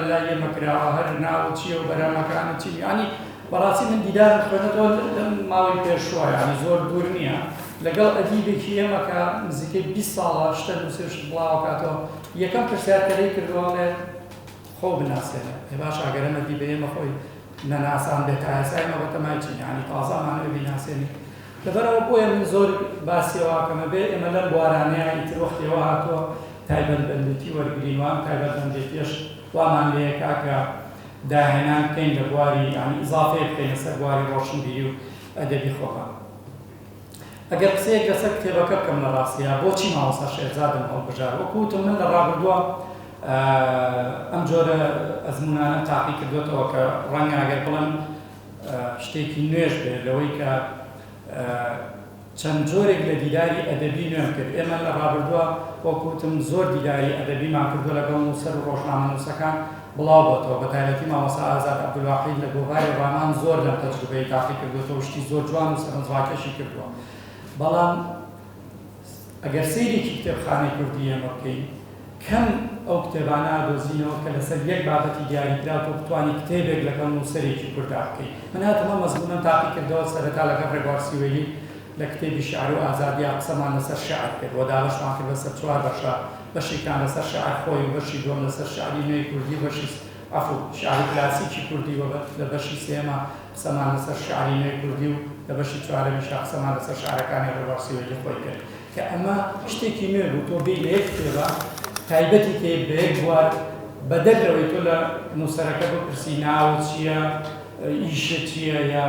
لا يمكرها هرنا وشيء وبرا مكان شيء يعني براسي من ديدار خوانتو ما ويبيشوا يعني زور دورنيا لقال أديبك هي مكان زكي 20 سال اشتغل وسيرش بلا وكاتو يكم كسر كريك الروانة خوب الناس يعني باش أجر ما ديبه ما خوي نناسان بتعسى ما بتمايتين يعني تازة ما نبي ناسيني لبرا أبويا من زور باسي واكم بيه إملا بواراني يعني تروح يوهاتو تايبل بندتي ورقلين وام تايبل بندتيش ومان ليك أكا داهنان كين لبواري يعني إضافة كين سبواري روشن بيو أدبي خوها أجر قصيك لسر كتابك كم لراسيا بوشي ما وصل شهزادم أو بجار وكوتم من الرابردوا ئەم جۆرە ئەزمونانە تاقی کردوێتەوە کە ڕەنگە ئەگەر بڵێن شتێکی نوێژ بێت لەوەی کە چەند جۆرێک لە دیداری ئەدەبی نوێم کرد ئێمە لە ڕابردووە وەکوتم زۆر دیداری ئەدەبیمان کردووە لەگەڵ نووسەر و ڕۆژنامەنووسەکان بڵاو بۆتەوە بە تایبەتی مامۆستا ئازاد عەبدولواحید لە گۆڤاری ڕامان زۆر لەم تەجروبەی تاقی کردوێتەوە شتی زۆر جوان و سەرنجڕاکێشی کردووە بەڵام ئەگەر سەیرێکی کتێبخانەی کوردی ئێمە بکەین کەم ئەو کتێبانە دۆزینەوە کە لەسەر یەک بابەتی دیاریکراوە بتوانانی کتێبێک لەگەڵ نووسەرێکی کوردا بکەین من هاتمە مەزمونم تاقی کردەوە سەرەتا لەگەڵ ڕێبوار سیوەیی لە کتێبی شیعر و ئازادی قسەمان لەسەر شیعر کرد و داوەشمان کرد لەسەر 4 بەشە بەشێکیان لەسەر شیعر خۆی و بەشی دووەم لەسەر شیعری نوێی کوردی بەشی عەفو شیعری کلاسیکی کوردی و لە بەشی سێمە قسەمان لەسەر شیعری نوێی کوردی و لە بەشی چوارەمیشە قسەمان لەسەر شیعرەکانی ڕێبوار سیوەیی خۆی کرد کە ئەمە شتێکی نوێ بوو تۆ بێی لە یەک کتێبە تایبەتی تێ بەیەک بوار بەدەرەوەی تۆ لە نووسەرەکە بپرسی ناوت چییە ئیشە چییە یا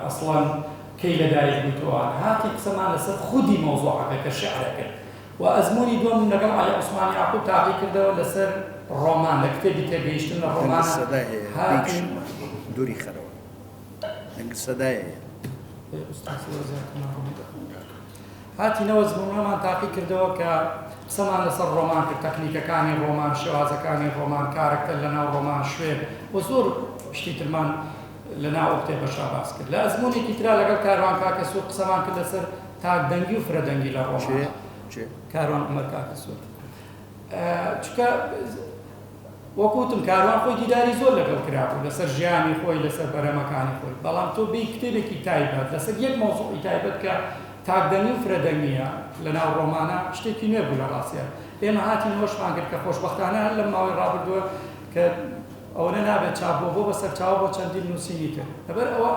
ئەسڵەن کەی لەدایک بوویتەوە هاتی قسەمان لەسەر خودی مەوزوعەکە کە شیعرەکە و ئەزموونی دووەم لەگەڵ عەلی عوسمانی یاعقوب تاقی کردەوە لەسەر ڕۆمان لە کتێبی تێگەیشتن لە ڕۆمان دووری خەرەوە سەدایە هاتینەوە زمونەمان تاقی کردەوە کە قسەمان لەسەر ڕۆمان کرد تەکنیکەکانی ڕۆمان شێوازەکانی ڕۆمان کارکتەر لەناو ڕۆمان شوێن و زۆر شتی ترمان لەناو ئەو کتێبەشا باس کرد لە ئەزمونێکی ترا لەگەڵ کاروان کاکە سوور قسەمان کرد لەسەر تاکدەنگی و فرەدەنگی لە ڕۆمان کاروان عومەر کاکە سوور چونکە وەکوتم کاروان خۆی دیداری زۆر لەگەڵ کرابوو لەسەر ژیانی خۆی لەسەر بەرەمەکانی خۆی بەڵام تۆ بێی کتێبێکی تایبەت لەسەر یەک مەوزوعی تایبەت کە تاکدەنگی و فرەدەنگیە لەناو ڕۆمانە شتێکی نوێ بوو لە ڕاستیە ئێمە هاتین هۆشمان کرد کە خۆشبەختانە هەر لە ماوەی ڕابردووە کە ئەوە نابێت چاپبۆ بۆ بەسەر چاوە بۆ چەندین نووسینی تر لەبەر ئەوە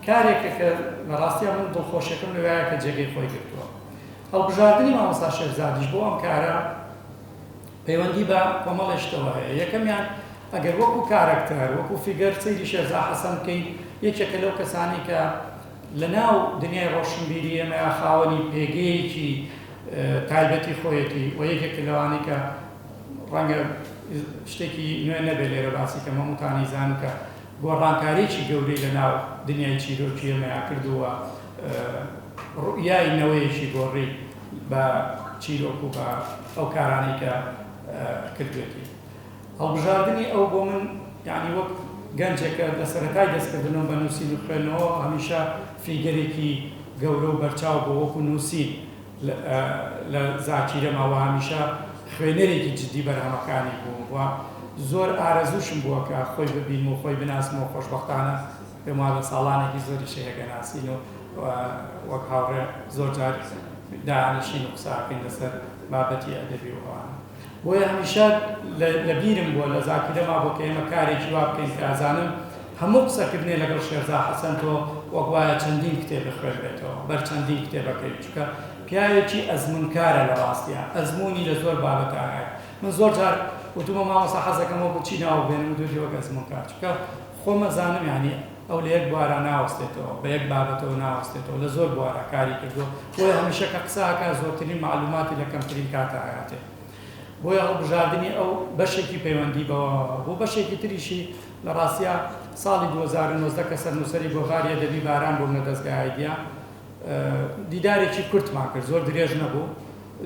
کارێکە کە لە ڕاستیە من دڵخۆشیەکەم لەوەیە کە جێگەی خۆی گرتووە هەڵبژاردننی مامۆستا شێرزادیش بۆ ئەم کارە پەیوەندی بە کۆمەڵێشتەوە هەیە یەکەمیان ئەگەر وەکو کارکتەر وەکو فیگەر سەیری شێرزا حەسەن بکەین یەکێکە لەو کەسانی کە لەناو دنیای ڕۆشنبیری ئێمە خاوەنی پێگەیەکی تایبەتی خۆیەتی و یەکێکە لەوانەی کە ڕەنگە شتێکی نوێ نەبێ لێرە باسی کە هەمووتانی زانن کە گۆڕانکاریی گەورەی لەناو دنیای چیرۆکی ئێمەیان کردووە ڕوئیای نەوەیەکی گۆڕی بە چیرۆک و بە ئەو کارانەی کە کردوێتی هەڵبژاردننی ئەو بۆ من یعنی وەک گەنجێکە لە سەرەتای دەستکردنەوە بە نووسین و خوێندنەوە هەمیشە فیگەرێکی گەورە و بەرچاو بۆ وەکو نووسین لە زاکیرە ماوە هەمیشە خوێنەرێکی جددی بەرهەمەکانی بوو و زۆر ئارەزوشم بووە کە خۆی ببین و خۆی بناسمەوە خۆشبەختانە پێم وایە ساڵانێکی زۆری شەیەکە ناسین و وەک هاوڕێ زۆر جار دانیشین و قساکەین لەسەر بابەتی ئەدەبی و ئەوانە بۆیە هەمیشە لە بیرم بووە لە زاکیرەما بۆ کە ئێمە کارێکی وا بکەین کە ئازانم هەموو قسەکردنێ لەگەڵ شێرزا حەسەن تۆ وەک وایە چەندین کتێب خوێنرێتەوە بەر چەندین کتێبەکەی چونکە پیاوێکی ئەزمونکارە لە ڕاستیە ئەزموونی لە زۆر بابەتانە من زۆر جار وتومە مامۆستا حەزەکەم وەکو چی ناو بێنم و دووری وەک ئەزمونکار چونکە خۆمە زانم یعنی ئەو لە یەک بوارە ناوەستێتەوە بە یەک بابەتەوە ناوەستێتەوە لە زۆر بوارە کاری کردووە بۆیە هەمیشە کە قساکە زۆرترین معلوماتی لە کەمترین کاتە هەیاتێ بۆیە هەڵبژاردننی ئەو بەشێکی پەیوەندی بەوە بۆ بەشێکی تریشی لە ڕاستیە ساڵی 2019 کە سەرنووسەری گۆڤاری ئەدەبی باران بووم لە دەستگای دیە دیدارێکی کورتمان کرد زۆر درێژ نەبوو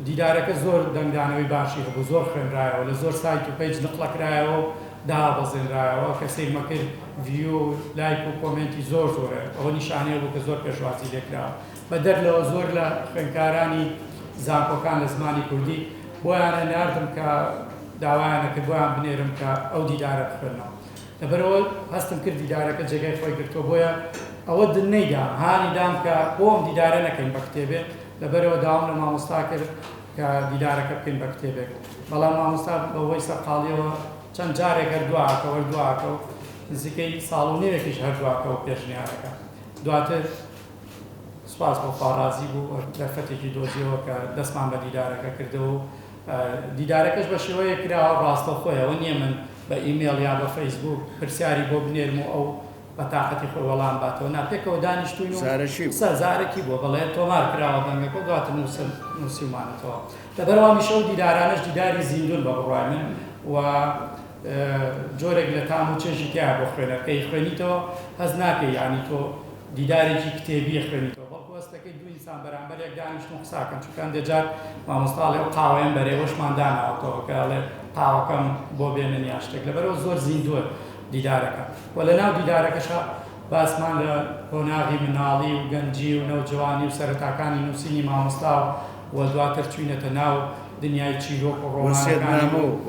دیدارەکە زۆر دەنگدانەوەی باشی هەبوو زۆر خوێنرایەوە لە زۆر سایت و پێیج نقلەکرایەوە دابەزێنرایەوە کە سیرمە کرد ڤیۆ لایک و کۆمنتی زۆر زۆرە ئەوە نیشانەیە بوو کە زۆر پێشوازی لێکراوە بەدەرلەوە زۆر لە خوێندکارانی زانکۆکان لە زمانی کوردی بۆیانە ناردم کە داوایانە کردویان بنێرم کە ئەو دیدارە بخوێنەوە لەبەرەوە هەستم کرد دیدارەکە جێگای خۆی گرتووە بۆیە ئەوە دنەیدام هانی دام کە بۆم دیدارە نەکەین بە کتێبێ لەبەرەوە داوام لە مامۆستا کرد کە دیدارەکە بکەین بە کتێبێک بەڵام مامۆستا بەهۆی سەرقاڵیەوە چەند جارێک هەردوواکە وەردوواکە و نزیکەی ساڵ و نوێکیش هەردوواکەەوە پێشنیارەکە دواتر سوپاس بۆ خواڕازی بوو دەرفەتێکی دۆزیەوە کە دەستمان بە دیدارەکە کردەوە و دیدارەکەش بە شێوەیە کراوە ڕاستەخۆیەوە نییە من بە ئیمێڵ یا بە فەیسبوک پرسیاری بۆ بنێرم و ئەو بەتاقەتی خۆی وەڵام باتەوە ناپێکەوە دانیشتوین و زارێکی بۆ بەڵێ تۆمار کراوە بەنگەکە و دواتر نووسیمانەتەوە لەبەرەوە میشە و دیدارانەش دیداری زیندون بە بڕای من و جۆرێک لە تام و چێژی تیا بۆ خوێنەکەی خوێنیتەوە هەز ناکەی یانی تۆ دیدارێکی کتێبی خوێنیتەوە بەڵکو هەستەکەی دوو ئینسان بەرامبەرێک دانیشتن قساکەن چونکە دەجار مامۆستا لێ قاوەیان بەرێوەشمان داناوەتەوە کە ئەڵێ قاوەکەم بۆ بێنن یا شتێک لەبەرەوە زۆر زیندووە دیدارەکە و لە ناو دیدارەکەشە باسمان لە کۆناغی مناڵی و گەنجی و نەوجوانی و سەرەتاکانی نووسینی مامۆستا و دواتر چوینەتە ناو دنیای چیرۆک و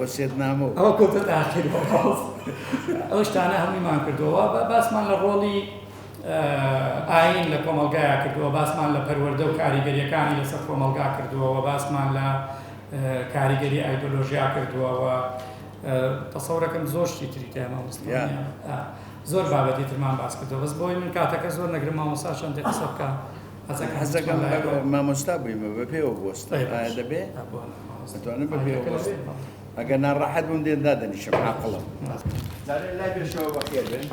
وەسیەتنامە ئەوە کۆتە تاخیر ئەو شتانە هەموویمان کردەوە باسمان لە ڕۆڵی ئاین لە کۆمەلگایە کردووە باسمان لە پەروەردە و کاریگەریەکانی لەسەر کۆمەلگا کردووەوە باسمان لە کاریگەری ئایدۆلۆژیا کردووەوە تەسەورەکەم زۆر شتی تری تێ مامۆستا زۆر بابەتی ترمان باس کردەوە بەس بۆی من کاتەکە زۆر نەگرم مامۆستا چەندێک قسە بکە حەزەکەم مامۆستا بوویمە بە پێوە بۆستە دەبێ دەتوانم بە پێوە بۆست ئەگەر ناڕەحەت بووم دێن دادەنیشم عاقڵم زارێ لای بێشەوە بەخێر بن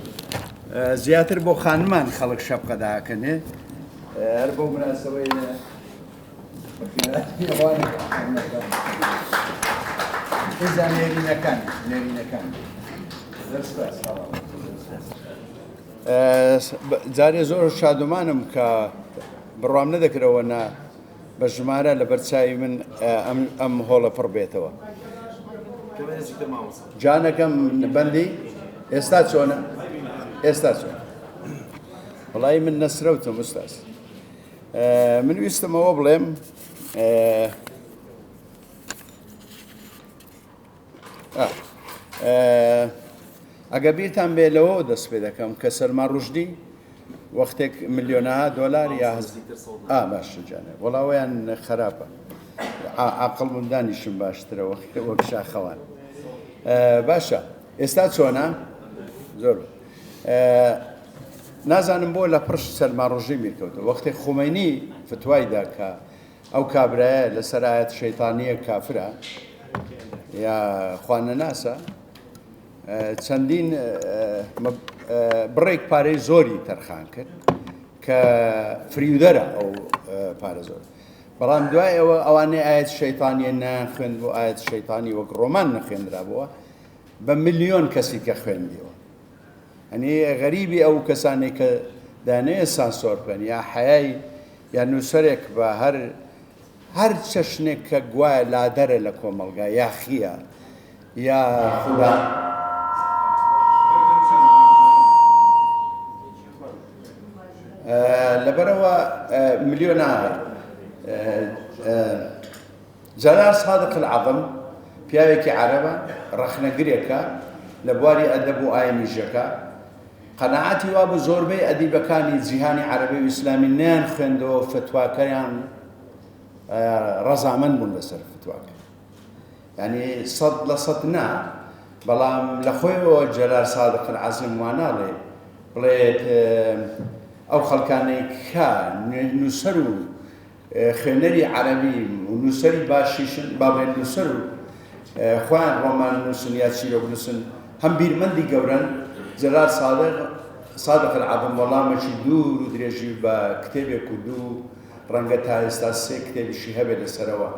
زیاتر بۆ خانمان خەڵک شەبقە داکەنێ هەر بۆ مناسبەی نێرینەکان جارێ زۆر شادومانم کە بڕوام نەدەکرەوە بە ژمارە لە بەرچاوی من ئەم هۆڵە پڕ بێتەوە جانەکەم بەندی ئێستا چۆنە ئێستا چۆن وڵی من نەسرەوتم ئوستاس من ویستمەوە بڵێم ئەگە بیرتان بێ لەوە دەست پێ دەکەم کە سەرمان ڕژدی وەختێک ملیۆنەها دۆلار یا باشە جانێ وەڵاوەیان خراپە عاقڵ مندانیشم باشترە وەک شاخەوان باشە ئێستا چۆنە زۆر نازانم بۆ لە پڕش سەرمان ڕژی میرکەوتە وەختێک خومەینی فتوایدا کە ئەو کابرایە لەسەر ئایەت شەیتانیە کافرە یا خوانەناسە چەندین بڕێک پارەی زۆری تەرخان کرد کە فریودەرە ئەو پارە زۆر بەڵام دوای ئەوە ئەوانەی ئاەت شەیتانیە ناخوێن بۆ ئاەت شەیتانی وەک ڕۆمان نەخوێنرا بووە بە ملیۆن کەسی کە خوێندیەوە ئەنی غەریبی ئەو کەسانێک کە دانەیە سانسۆر بکەن یا حەیای یا نووسەرێک بە هەر چەشنێک کە گوایە لادەرە لە کۆمەلگا یا خیە یا خودا لەبەرەوە ملیۆنە جەلال سادق العەظم پیاوێکی عەرەبە ڕەخنەگرێکە لە بواری ئەدەب و ئاینیژەکە قەناعەتی وا بوو زۆربەی ئەدیبەکانی جیهانی عەرەبی و ئیسلامی نیان خوێندەوە فتواکەیان ڕەزامەند بوون لەسەر فتواکە یعنی 100% نا بەڵام لە خۆیەوە جەلال سادق العەظم واناڵێ بڵێت ئەو خەڵکانەی کە نووسەر و خوێنەری عەرەبی و نووسەری باشیشن بابێت نووسەر و خۆیان ڕۆمان نووسن یا چیرۆک نووسن هەم بیرمەندی گەورەن جەلال سادق العەظم وەڵامێکی دوور و درێژی بە کتێبێک و دوو ڕەنگە تا ئێستا سێ کتێبیشی هەبێت لەسەرەوە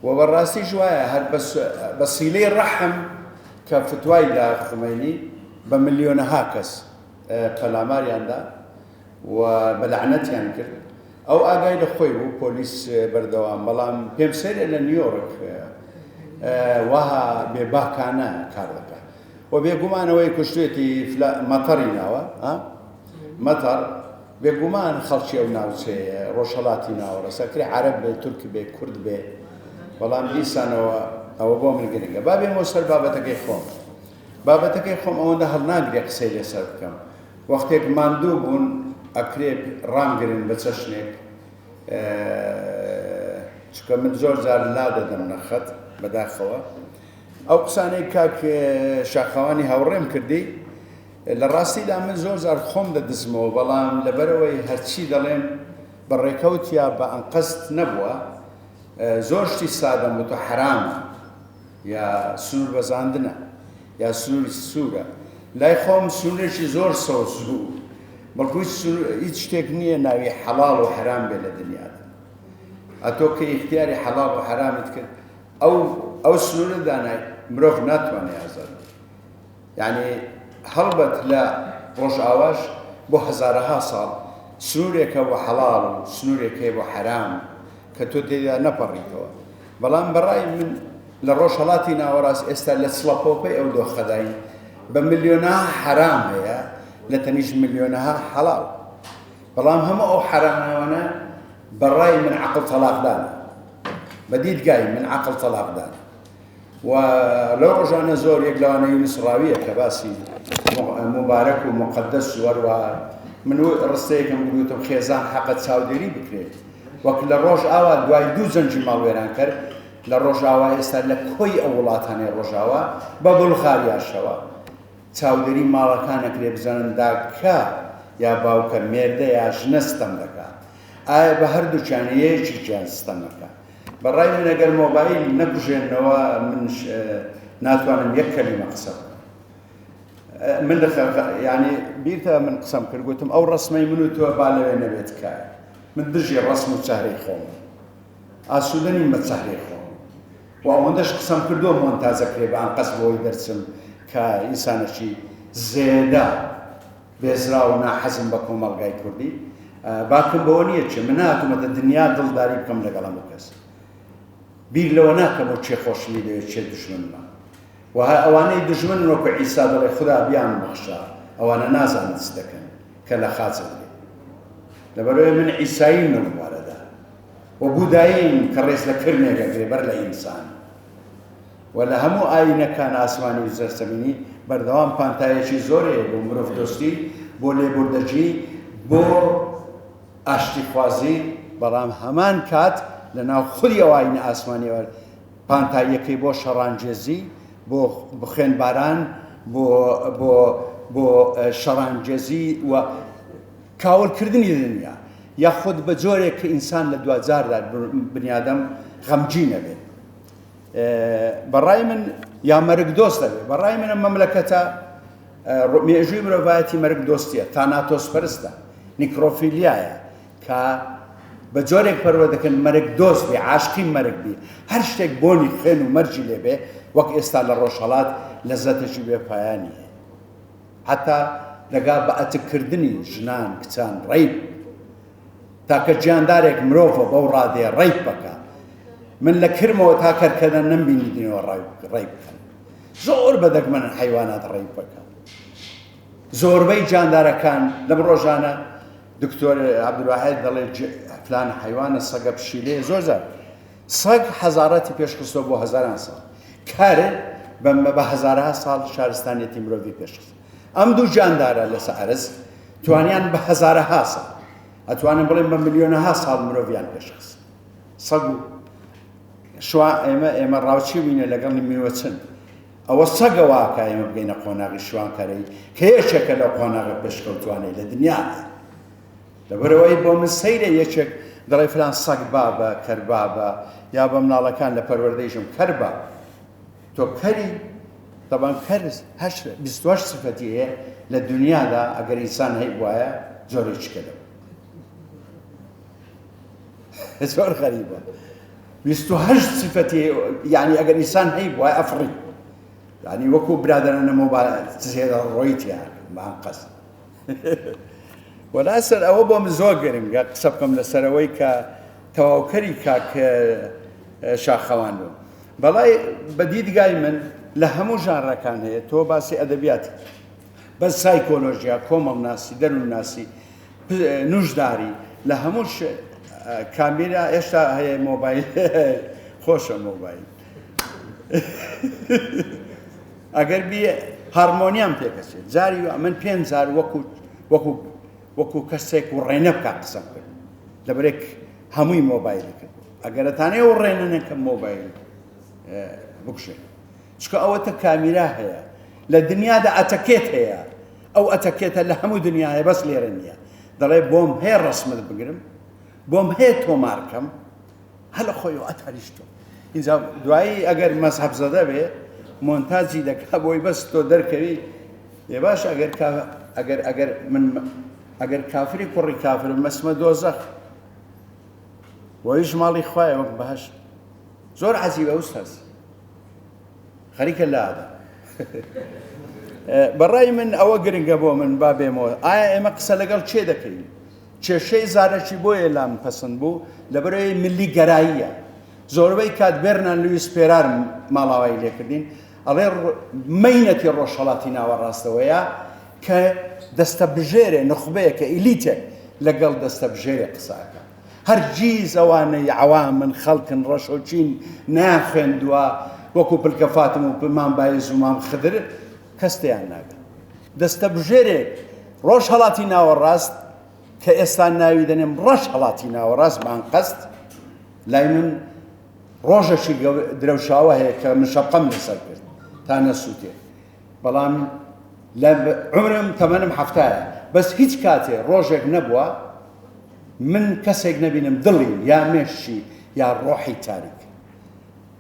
و بەڕاستیش وایە هەر بە سیلەی ڕەحم کە فتوای دا خومەینی بە ملیۆنەها کەس پەلاماریاندا و بەلعنەتیان کرد ئەو ئاگای لە خۆی بوو پۆلیس بەردەوام بەڵام پێم سەیرە لە نیویۆرک وها بێباکانە کار دەکات و بێگومانەوەی کوشتێتی مەتەڕی ناوە مەتەڕ بێگومان خەڵکی ئەو ناوچەیە ڕۆژهەڵاتی ناوە ڕەسەکری عەرەب بێ تورک بێ کورد بێ بەڵام دیسانەوە ئەوە بۆ من گرنگە با بێمەوە سەر بابەتەکەی خۆم بابەتەکەی خۆم ئەوەندە هەڵناگرێ قسەی لێسەر بکەم وەختێک ماندوو بوون ئەکرێ ڕامگرن بە چەشنێک چکە من زۆر جار لا دەدەم نەخەت بەداخەوە ئەو قسانەی کاک شاخەوانی هاوڕێم کردی لە ڕاستیدا من زۆر جار خۆم دەدزمەوە بەڵام لەبەرەوەی هەرچی دەڵێم بەڕێکەوتیا بە ئەنقەست نەبووە زۆر شتی سادەم وتە حرامە یا سوور بەزاندنە یا سنووری سوورە لای خۆم سنوورێکی زۆر سەوزوو بەڵکو هیچ شتێک نییە ناوی حەڵاڵ و حرام بێ لە دنیادا ئەتۆ کە ئیختیاری حەڵاڵ و حرامت کرد ئەو سنوورە دانای مرۆڤ ناتوانێت ئازاد یعنی هەڵبەت لە ڕۆژئاواش بۆ هەزارەها ساڵ سنوورێکە بۆ حەڵاڵ و سنوورێکە بۆ حرام کە تۆ تێدا نەپەڕیتەوە بەڵام بەڕای من لە ڕۆژهەڵاتی ناوەڕاست ئێستا لە سڵەپۆپەی ئەو دۆخەداین بە ملیۆنەها حرام هەیە لە تەنیش ملیۆنەها حەڵاڵ بەڵام هەموو ئەو حرامانە بەڕای من عەقڵ تەلاقدانە بە دیدگای من عەقڵ تەلاقدانە و لەو ڕۆژانە زۆر یەک لەوانە یونس ڕاویە کە باسی مبارەک و مقدس وەروە من ڕستەیەکم گوتم خێزان حەقە چاودێری بکرێت وەک لە ڕۆژ ئاوا دوای دوو زەنجی ماڵوێران کرد لە ڕۆژاوا ئێستا لە کۆی ئەو وڵاتانەی ڕۆژاوا بە بڵخاریاشەوە چاودێری ماڵەکانەکرێ بزانن داکە یا باوکە مێردە یا ژنە ستەم دەکات ئایا بە هەردووچیان یەکێکی گیان ستەم دەکات بەڕای من ئەگەر مۆبایل نەکوژێنەوە من ناتوانم یەک کەلیمە قسە من یعنی بیرتە من قسەم کرد گوتم ئەو ڕسمەی من و تۆ با لەوێ نەبێت کار من دژی ڕسم و چارەی خۆم ئاسوودەنیم بە چارەی خۆم و ئەوەندەش قسەم کردووە مۆنتازەکرێ بە ئەنقەس بۆی دەرچم کە ئینسانێکی زێدە بێزرا و ناحەزم بە کۆمەڵگای کوردی باکم بەوە نییە چێ من ناتوانمەتە دنیا دڵداری بکەم لەگەڵ هەموو کەس بیر لەوە ناکەم و چێ خۆشمی لەوێ چێ دژمنمە و ئەوانەی دژمن وەکو عیسا دەڵێ خوددا بیان بەخشا ئەوانە نازانن چ دەکەن کە لە خاچە دێ لەبەرەوەی من عیساییم نەبوارەدا و بوداییم کە ڕێز لە کرمێکەگرێ بەر لە ئینسان و لە هەموو ئاینەکان ئاسمانی و زەرزەمینی بەردەوام پانتایەکی زۆرێ بۆ مرۆڤ دۆستی بۆ لێبوردەجی بۆ ئاشتیخوازی بەڵام هەمان کات لە ناو خودی ئەو ئاینە ئاسمانیەوە پانتاییەکەی بۆ شەڕانگێزی بۆ خوێنباران بۆ شەڕانگێزی و کاولکردنی دنیا یاخود بە جۆرێک کە ئینسان لە دوجاردا بنیادەم غەمگینە بێت بەڕای من یا مەرگ دۆست دەبێت بەڕای منە مەملەکەتە مێژووی مرۆڤایەتی مەرگ دۆستیە تاناتۆس پەرستە نیکرۆفیلیایە کە بە جۆرێک پەروە دەکەن مەرگ دۆست بێ عاشقی مەرگ بێ هەر شتێک بۆنی خوێن و مەرجی لێبێ وەک ئێستا لە ڕۆژهەڵات لەزەتێکی بێپایانی هەیە حتا لەگا بە ئەتکردنی ژنان کچان ڕیب تاکە گیاندارێک مرۆڤە بەو ڕادێ ڕیب بکە من لە کرمەوە تا کەرکەدە نەمبینی دینەوە ڕیب بکەن زۆر بەدەگمەن حیوانات ڕیب بکەن زۆربەی جاندارەکان لەم ڕۆژانە دکتۆر عەبدولواحید دەڵێ فلان حیوانە سەگە پشیلەیە زۆر زار سەگ حەزارەتی پێشخستۆ بۆ هەزاران ساڵ کارێ بە هەزارها ساڵ شارستانیەتی مرۆڤی پێشخست ئەم دوو جاندارە لەسە ئەرز توانیان بە هەزارها ساڵ ئەتوانن بڵێن بە ملیۆنەها ساڵ مرۆڤیان پێشخست سەگ و شوا ئێمە ڕاوچی بووینە لەگەڵی میوەچن ئەوە سەگەوە کە ئێمە بگەینە قۆناغی شوانکەرەی کە یەکێکە لەو قۆناغە پێشکەوتوانەی لە دنیاە لەبەرەوەی بۆ من سەیرە یەکێک دەڵێ فلان سەگ بابە کەربابە یا بە مناڵەکان لە پەروەردەیشم کەربە تۆ کەری طبعاً کەرز 28 سفەتی هەیە لە دنیادا ئەگەر ئینسان هەی وایە زۆرێکی کەدەوە زۆر غەریبە 28 سفەتی یعنی ئەگەر ئینسان هەی وایە ئەفڕی یعنی وەکو برادرانە زێدە ڕۆیتیان مانقەس وەلاسەر ئەوە بۆ من زۆر گرنگە قسە بکەم لەسەرەوەی کە تەواوکەری کاک شاخەوان بوو بەڵای بە دیدگای من لە هەموو ژانڕەکان هەیە تۆ باسی ئەدەبیاتی بە سایکۆلۆژیا کۆمەڵناسی دەروونناسی نوشداری لە هەموو کامێرا هێشتا هەیە مۆبایل خۆشە مۆبایل ئەگەر بێ هارمۆنیان پێکەچێت جاری من 5,000 وەکو کەسێک و ڕێنە بکە قسەم کرد لەبەرێک هەمووی مۆبایل کرد ئەگەرەتانەیە و ڕێنە کە مۆبایل بکشێت چکە ئەوەتە کامیرا هەیە لە دنیادا ئەتەکێت هەیە ئەو ئەتەکێتە لە هەموو دنیا هەیە بەس لێرە نییە دەڵێ بۆم هەیە ڕسمت بگرم بۆم هەیە تۆمارکەم هەلە خۆی و ئەتاریشتۆ اینجا دوایی ئەگەر مەزهەب زەدە بێ مۆنتاجی دەکا بۆی بەس تۆ دەرکەوی ێ باش ئەگەر کافری کوڕی کافرم مەسمە دۆزەخ وەیش ماڵی خوایە وەک بەهەشت زۆر عەجیبە ئوستاز خەریکە لادە بەڕای من ئەوە گرنگە بۆ من با بێمەوە ئایا ئێمە قسە لەگەڵ چێ دەکەین کێشەی زارەکی بۆیە لام پەسەند بوو لەبەرەوەی ملی گەراییە زۆربەی کات بێرنان لویس پێرار ماڵاوایی لێکردین ئەڵێ مەینەتی ڕۆژهەڵاتی ناوەڕاستەوەیە کە دەستە بژێرێ نخبەیە کە ئیلیتێک لەگەڵ دەستە بژێرێ قساکە هەرگیز ئەوانەی عەوامن خەڵکن ڕەشۆچین ناخوێندووە وەکو پلکە فاتم و مام بایز و مام خدر کەستیان ناگەن دەستە بژێرێک ڕۆژهەڵاتی ناوەڕاست کە ئێستا ناوی دەنێم ڕۆژهەڵاتی ناوەڕاست مان قەست لای من ڕۆژێکی درەوشاوە هەیە کە من شەقەم لەسەر کرد تا نەسووتێ بەڵام لە عمرم تەمەنم هەفتایە بەس هیچ کاتێ ڕۆژێک نەبووە من کەسێک نەبینم دڵی یا مێشی یا ڕۆحی تاریک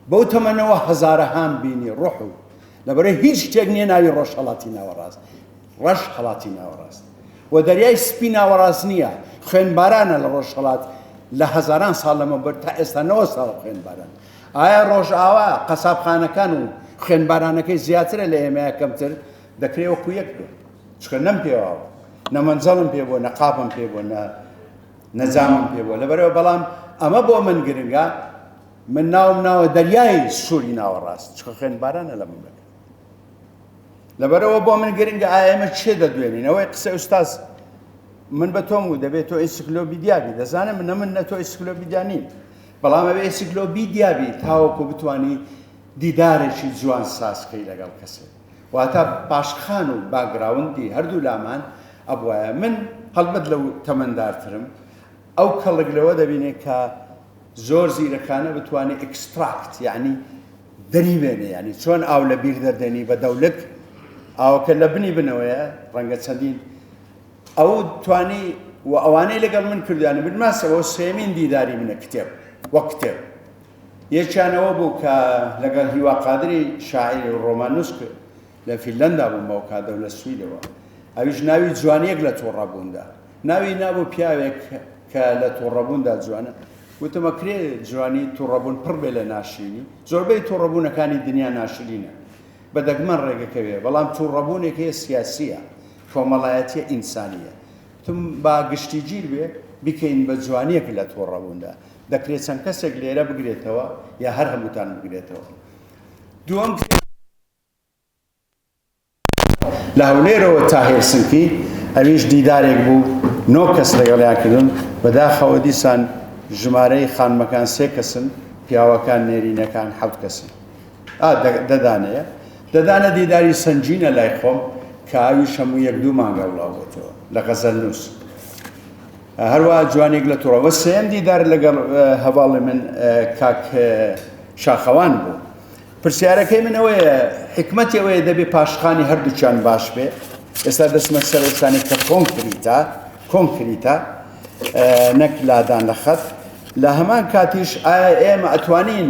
بەو تەمەنەوە هەزارەهام بینی ڕۆح و لەبەرەوەی هیچ شتێک نییە ناوی ڕۆژهەڵاتی ناوەڕاست ڕۆژهەڵاتی ناوەڕاست و دەریای سپی ناوەڕاست نییە خوێنبارانە لە ڕۆژهەڵات لە هەزاران ساڵ لەمەبەر تا ئێستا 9 ساڵ خوێنباران ئایا ڕۆژئاوا قەسابخانەکان و خوێنبارانەکەی زیاترە لە ئێمەیە کەمتر دەکرێت وەکو یەک بێت چکە نەم پێوە نە مەنجەڵم پێ بووە نە قاپم پێ بووە نەجامم پێ بووە لەبەرەوە بەڵام ئەمە بۆ من گرنگە من ناوم ناوە دەریای سووری ناوەڕاست چکە خوێنبارانە لە مملەکەت لەبەرەوە بۆ من گرنگە ئایا ئێمە چێ دەدوێنین ئەوەی قسە ئوستاز من بە تۆم و دەبێت تۆ ئینسیکلۆپیدیابی دەزانم من نە تۆ ئینسیکلۆپیدیا نین بەڵام ئەوێ ئینسیکلۆپیدیابی تاوەکو بتوانی دیدارێکی جوان سازکەی لەگەڵ کەسێک واتە پاشخان و باگراوندی هەردوو لامان ئەبوایە من هەڵبەت لەو تەمەندارترم ئەو کەڵک لەوە دەبینێت کە زۆر زیرەکانە بتوانێت ئەکستراکت یعنی دەریبێنێ ینی چۆن ئاو لە بیر دەردێنی بە دەولک ئاوکە لە بنی بنەوەیە ڕەنگە چەندین ئەو توانی و ئەوانەی لەگەڵ من کردیانە بنماسەوە سێمین دیداری منە کتێب وەک کتێب یەکیانەوە بوو کە لەگەڵ هیوا قادری شاعیری ڕۆمانوس کرد لە فینلەندا بووم بەو کاتە لە سویدەوە ئەویش ناوی جوانیەک لە تۆڕەبووندا ناوی نابوو پیاوێک کە لە تۆڕەبووندا جوانە وتمە کرێ جوانی تووڕەبوون پڕ بێ لە ناشرینی زۆربەی تووڕەبوونەکانی دنیا ناشرینە بە دەگمەن ڕێگەکەوێ بەڵام تووڕەبوونێک هەیە سیاسیە کۆمەڵایەتیە ئینسانیە تم با گشتی گیر بێ بکەین بە جوانیەک لە تۆڕەبووندا دەکرێت چەند کەسێک لێرە بگرێتەوە یا هەر هەمووتان بگرێتەوە دووەم لە هەولێرەوە تا هێلسنکی ئەویش دیدارێک بوو 9 کەس لەگەڵیان کردن بەداخەوە دیسان ژمارەی خانمەکان 3 کەسن پیاوەکان نێرینەکان 7 کەسن دەدانە دیداری سنجینە لای خۆم کە ئاویش هەموو 1-2 مانگە وڵاوەتەوە لە غەزەل نووس هەروە جوانێک لە تووڕەوە سێم دیدار لەگەڵ هەواڵی من کاک شاخەوان بوو پرسیارەکەی من ئەوەیە حکمەتی ئەوەیە دەبێ پاشخانی هەردووچیان باش بێ ئێستا دەستمە سەر ئێستانێک کە کۆنکریتە نەک لادان لە خەت لە هەمان کاتیش ئایا ئێمە ئەتوانین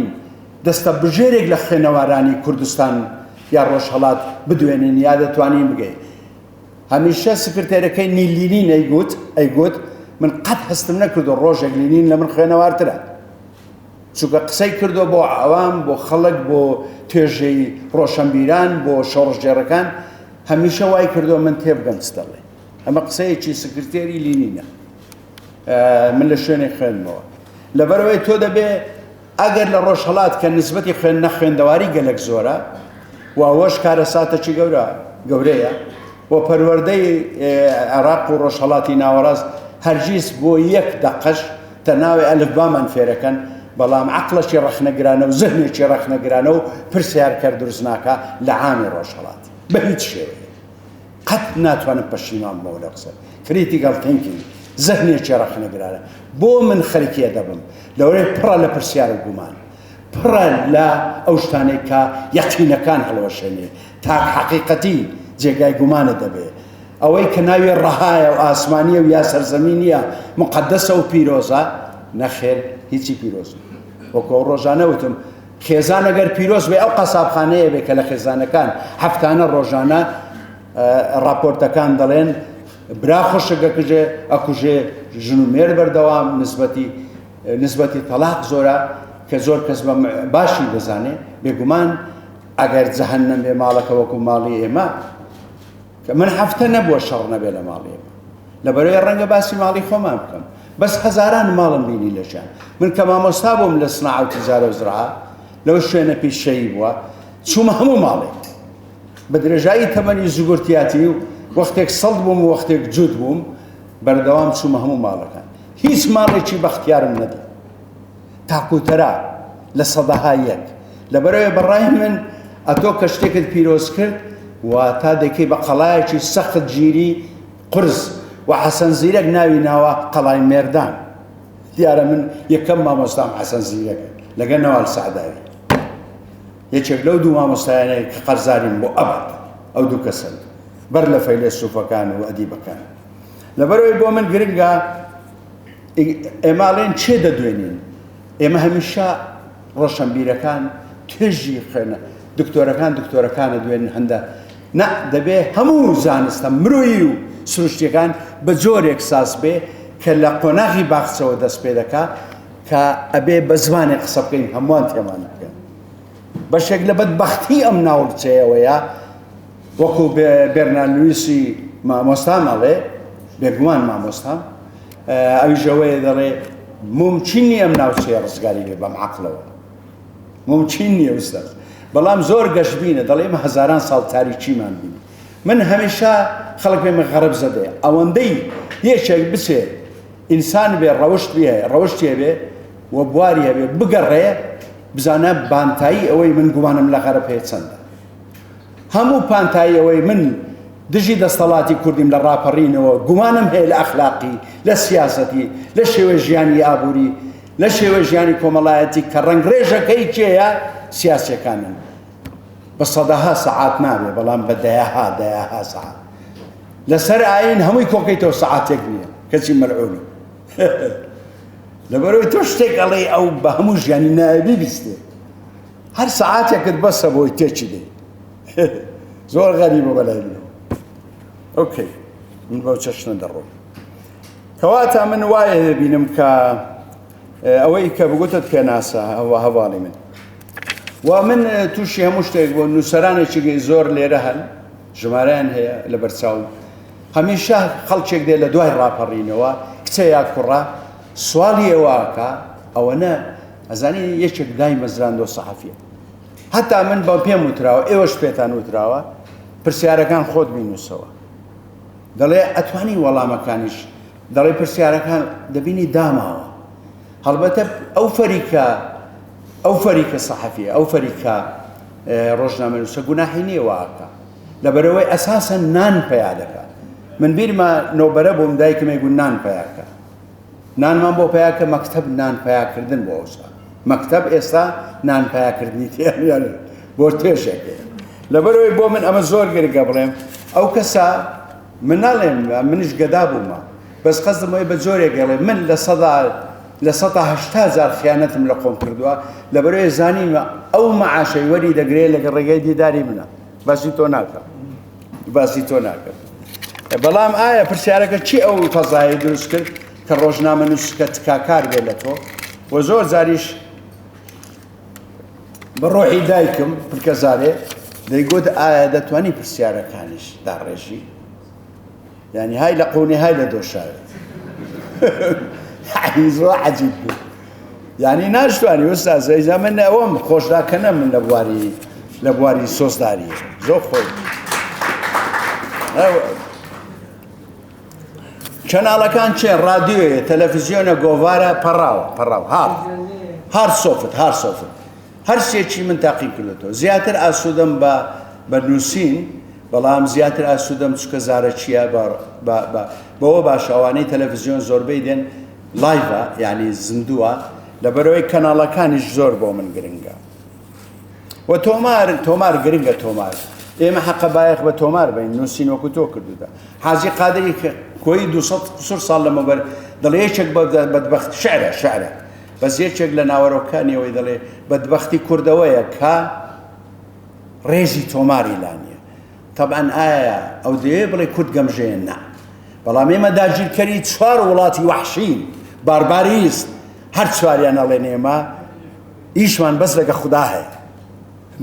دەستە بژێرێک لە خوێنەوارانی کوردستان یا ڕۆژهەڵات بدوێنین یا دەتوانین بگەین هەمیشە سکرتێرەکەی نیلینین ئەیگوت من قەت هەستم نەکردو ڕۆژێک لینین لە من خوێنەوارترە چونکە قسەی کردو بۆ ئەوام بۆ خەڵک بۆ توێژەی ڕۆشنبیران بۆ شۆڕژێڕەکان هەمیشە وای کردو من تێبگەم ستەڵێ ئەمە قسەیەکی سکرتێری لینینە من لە شوێنێک خوێنمەوە لەبەرەوەی تۆ دەبێ ئەگەر لە ڕۆژهەڵات کە نسبەتی خوێندەواری گەلک زۆرە و ئەوەش کارە ساتەکی گەورەیە بۆ پەروەردەی عێراق و ڕۆژهەڵاتی ناوەڕاست هەرگیز بۆ 1 دەقەش تەناوی ئەلفبامان فێرەکەن بەڵام عقلەشی ڕەخنەگرانە و زەهنێکی ڕەخنەگرانە و پرسیارکەر دروست ناکە لە عامی ڕۆژهەڵاتی بە هیچ شێوەیە قەت ناتوانم پەشیمان بەوە لە قسە critical thinking زەهنێکی ڕەخنەگرانە بۆ من خەریکێ دەبم لەوەی پڕە لە پرسیار و گومان پڕە لە ئەو شتانەی کە یەقینەکان هەڵوەشێنێ تا حەقیقەتی جێگای گومانە دەبێت ئەوەی کە ناوی ڕەهایە و ئاسمانیە و یا سەرزەمینیە مقدسە و پیرۆزە نەخێر هیچی پیرۆز وەکو ڕۆژانە وتم خێزان ئەگەر پیرۆز بێ ئەو قەسابخانەیە بێ کە لە خێزانەکان هەفتانە ڕۆژانە راپۆرتەکان دەڵێن برا خۆشەگەکژێ ئەکوژێ ژن و مێر بەردەوام نسبەتی تەلاق زۆرە کە زۆر کەس باشی دەزانێ بێگومان ئەگەر جەهەنەم بێ ماڵەکە وەکو ماڵی ئێمە من هەفتە نەبووە شەڕ نەبێ لە ماڵی ئێمە لەبەرەوەی ڕەنگە باسی ماڵی خۆمان بکەم بەس هەزاران ماڵم بینی لەشان من کە مامۆستا بووم لە سناع و تیجارە و زراعە لەو شوێنە پیشەیی بووە چوومە هەموو ماڵێک بە درێژایی تەمەنی زوگورتیاتی و وەختێک سەڵ بووم و وەختێک جوود بووم بەردەوام چوومە هەموو ماڵەکان هیچ ماڵێکی بەختیارم نەدی تاقوتەرا لە سەدەها یەک لەبەرەوەی بەڕای من ئەتۆ کە شتێکت پیرۆز کرد و تا دەکەی بە قەڵایەکی سەخت گیری قرس و حەسەن زیرەک ناوی ناوە قەڵای مێردان دیارە من یەکەم مامۆستام حەسەن زیرەکە لەگەڵ نەوال سەعداوی یەکێک لەو دوو مامۆستایانەیە کە قەرزاریم بۆ ئەبەد ئەو دوو کەسن بەر لە فەیلسوفەکان و ئەدیبەکان لەبەرەوەی بۆ من گرنگە ئێماڵێن چێ دەدوێنین ئێمە هەمیشە ڕۆشنبیرەکان توێژی خوێنە دکتۆرەکانە دوێنن هەندە نا دەبێ هەموو زانستە مرۆیی و سروشتیەکان بە جۆرێک ساز بێ کە لە قۆناغی باخچەوە دەست پێ دەکا کە ئەبێ بە زمانێک قسە بکەین هەمووان تێمان بکەن بەشێک لە بەدبەختی ئەم ناوڵچەیەوەیە وەکو بێرنار لویسی مامۆستا مەڵێ بێگومان مامۆستام ئەویژەوەیە دەڵێ ممکن نیە ئەم ناوچەیە ڕزگاری بێ بەم عەقڵەوە ممکن نییە ئوستاز بەڵام زۆر گەشتبینە دەڵێ ئێمە هەزاران ساڵ تاریکیمان بینی من هەمیشە خەڵک پێمە غەرەب زەدەیە ئەوەندەی یەکێک بچێ ئینسان بێ ڕەوشتی هەبێ و بواری هەبێ بگەڕێ بزانە بانتایی ئەوەی من گومانم لە غەرەب هەیە چەندە هەموو پانتایی ئەوەی من دژی دەستەڵاتی کوردیم لە ڕاپەڕینەوە گومانم هەیە لە ئەخلاقی لە سیاسەتی لە شێوە ژیانی ئابووری لە شێوە ژیانی کۆمەڵایەتی کە ڕەنگڕێژەکەی کێیە سیاسیەکانن بە سەدەها سەعات نابێ بەڵام بە دەیاها سەعات لەسەر ئاین هەمووی کۆکەیتەوە سەعاتێک نییە کەچی مەلعونی لەبەرەوەی تۆ شتێک ئەڵێ ئەو بە هەموو ژیانی نایبی بیستێ هەر سەعاتێکت بەسە بۆی تێکی دێ زۆر غەریبە بەلای منەوە ئۆکەی من بەو چەشنە دەڕۆم کەواتە من وایە دەبینم کە ئەوەی کە بگوتت پێناسە ئەوە هەواڵی من و من تووشی هەموو شتێک بۆ نووسەرانێکی زۆر لێرە هەن ژمارەیان هەیە لە بەرچاوم هەمیشە خەڵکێک دێ لە دوای ڕاپەڕینەوە کچە یا کوڕە سواڵی ئێوەکە ئەوەنە ئەزانی یەکێک دای مەزراندۆ سەحەفیە هەتا من بە پێم وتراوە ئێوەش پێتان وتراوە پرسیارەکان خۆت بینوسەوە دەڵێ ئەتوانی وەڵامەکانیش دەڵێ پرسیارەکان دەبینی داماوە هەڵبەتە ئەو فەریکە سەحەفیە ئەو فەریکە ڕۆژنامەنووسە گوناحی نییە واکە لەبەرەوەی ئەساسەن نان پیا دەکات من بیرمە نۆبەرە بۆم دایکمێ گون نان پیاکە نانمان بۆ پیاکە مەکتەب نان پیاکردن بۆ ئەوسا مەکتەب ئێستا نان پیاکردنی تیان بۆ تێژێکێ لەبەرەوەی بۆ من ئەمە زۆر گرگە بڵێم ئەو کەسە من ناڵێم منیش گەدا بوومە بەس قەزمەوەی بە جۆرێک گەڵێ من لە 180,000 خیانەتم لە قۆم کردووە لەبەرەوەی زانیمە ئەو مەعاشەی وەری دەگرێت لەگە ڕێگەی دیداری منە باسی تۆ ناکەم بەڵام ئایا پرسیارەکە چی ئەو فەزایی دروست کرد کە ڕۆژنامەنووسکە تکاکار بێت لە تۆ و زۆر زاریش بە ڕۆحی دایکم پلکەزارێ دەیگوت ئایا دەتوانی پرسیارەکانیش داڕێژی یعنی های لە قوونی های لە دۆشاوێت زۆر عەجیب بوو یعنی ناشتوانی ئوستاز ئەیجا من ئەوەم خۆشداکەنە من لە بواری سۆزداری زۆر خۆی کەناڵەکان چێ ڕادیۆیە تەلەڤیزیۆنە گۆڤارە پەڕاوە هارد سۆفت هەر شتێکی من تاقی کردێتەوە زیاتر ئاسوودەم بە نووسین بەڵام زیاتر ئاسوودەم چکە زارە چییە بەوە باشەوانەی تەلەڤیزیۆن زۆربەی دێن لایڤە یعنی زیندووە لەبەرەوەی کەناڵەکانیش زۆر بۆ من گرنگە و تۆمار گرنگە تۆمار ئێمە حەقە بایەخ بە تۆمار بین نووسین وەکو تۆ کردودا حاجی قادری کۆی 200 ساڵ لەمەبەر دەڵێ یەکێک بەدبەخت شعرە بەس یەکێک لە ناوەڕۆکانیەوەی دەڵێ بەدبەختی کوردەوەیە کە ڕێژی تۆماری لانیە طبعاً ئایا ئەو دەیە بڵێ کورد گەمژەیە نا بەڵام ئێمە داگیرکەری 4 وڵاتی وەحشین بارباریست هەر چواریان ئەڵێن ئێمە ئیشمان بەس لەگە خوددا هەیە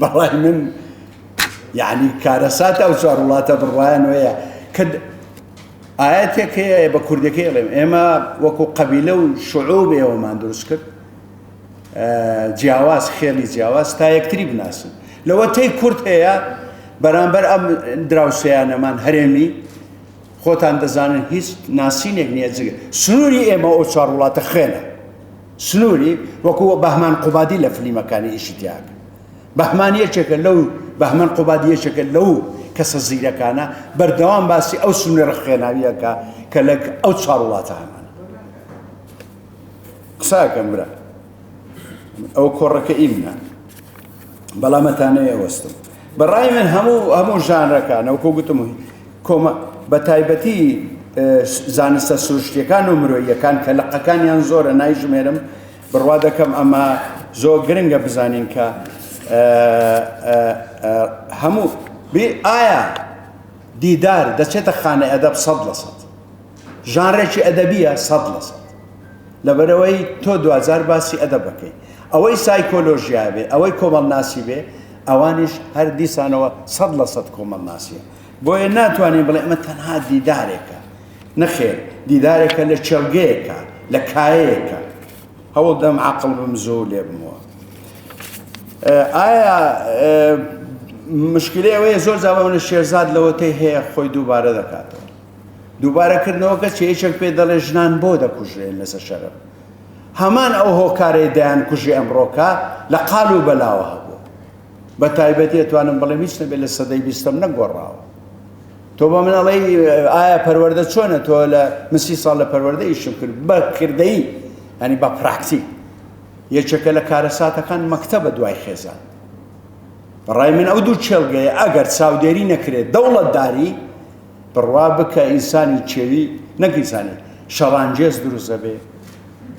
بەڵای من یعنی کارەسات ئەو 4 وڵاتە بڕوایان وەیە کە ئاەتێک هەیە بە کوردەکەی ئەڵێم ئێمە وەکو قەبیلە و شعوب ئێوەمان دروست کرد جیاواز خێڵی جیاواز تا یەکتری بناسن لەوە تەی کورد هەیە بەرامبەر ئەم دراوسەیانەمان هەرێمی خۆتان دەزانن هیچ ناسینێک نییە جگە سنووری ئێمە ئەو 4 وڵاتە خوێنە سنووری وەکو بەهمان قوبادی لە فلیمەکانی ئیشی تیاکە بەهمان یەکێکە لەو بەهمان قوبادی یەکێکە لەو کەسە زیرەکانە بەردەوام باسی ئەو سنووری ڕخێناویەکە کە لە ئەو 4 وڵاتە هەمانە قساکەم برا ئەو کۆڕەکە ئیمنە بەڵامەتانەیە وەستم بەڕای من هەموو ژانرەکان ئەو کۆ گوتم کۆمە بە تایبەتی زانستە سروشتیەکان و مرۆییەکان کە لەقەکانیان زۆرە نایژمێرم بڕوا دەکەم ئەمە زۆر گرنگە بزانین کە هەموو ئایا دیدار دەچێتە خانە ئەدەب 100% ژانرێکی ئەدەبیە 100% لەبەرەوەی تۆ 2000 باسی ئەدەبەکەی ئەوەی سایکۆلۆژیا بێ ئەوەی کۆمەڵناسی بێ ئەوانیش هەر دیسانەوە 100% کۆمەڵناسیە بۆیە ناتوانین بڵێ ئەمە تەنها دیدارێکە نەخێر دیدارێکە لە چێلگەیەکە لە کایەیەکە هەوڵ دەم عەقڵ بم زۆر لێ بمەوە ئایا مشکلەی ئەوەیە زۆر زاوە شێرزاد لەوەتەی هەیە خۆی دووبارە دەکاتەوە دووبارەکردنەوەکە چ یەکێک پێ دەڵێ ژنان بۆ دەکوژرێن لەسەر شەرەف هەمان ئەو هۆکارەی دەیان کوژی ئەمڕۆکە لە قال و بەلاوە هەبوو بە تایبەتی ئەتوانم بڵێم هیچ نەبێت لە سەدەی 20 نەگۆڕاوە تۆ بە من ئەڵێی ئایا پەروەردە چۆنە تۆ لە من 30 ساڵ لە پەروەردە ئیشم کرد بە کردەیی ینی بە پراکتیک یەکێکە لە کارەساتەکان مەکتەبە دوای خێزان بەڕای من ئەو دوو چێلگەیە ئەگەر چاودێری نەکرێت دەوڵەتداری بڕوا بکە ئینسانی چێوی نەک ئینسانی شەڕانگێز دروست دەبێ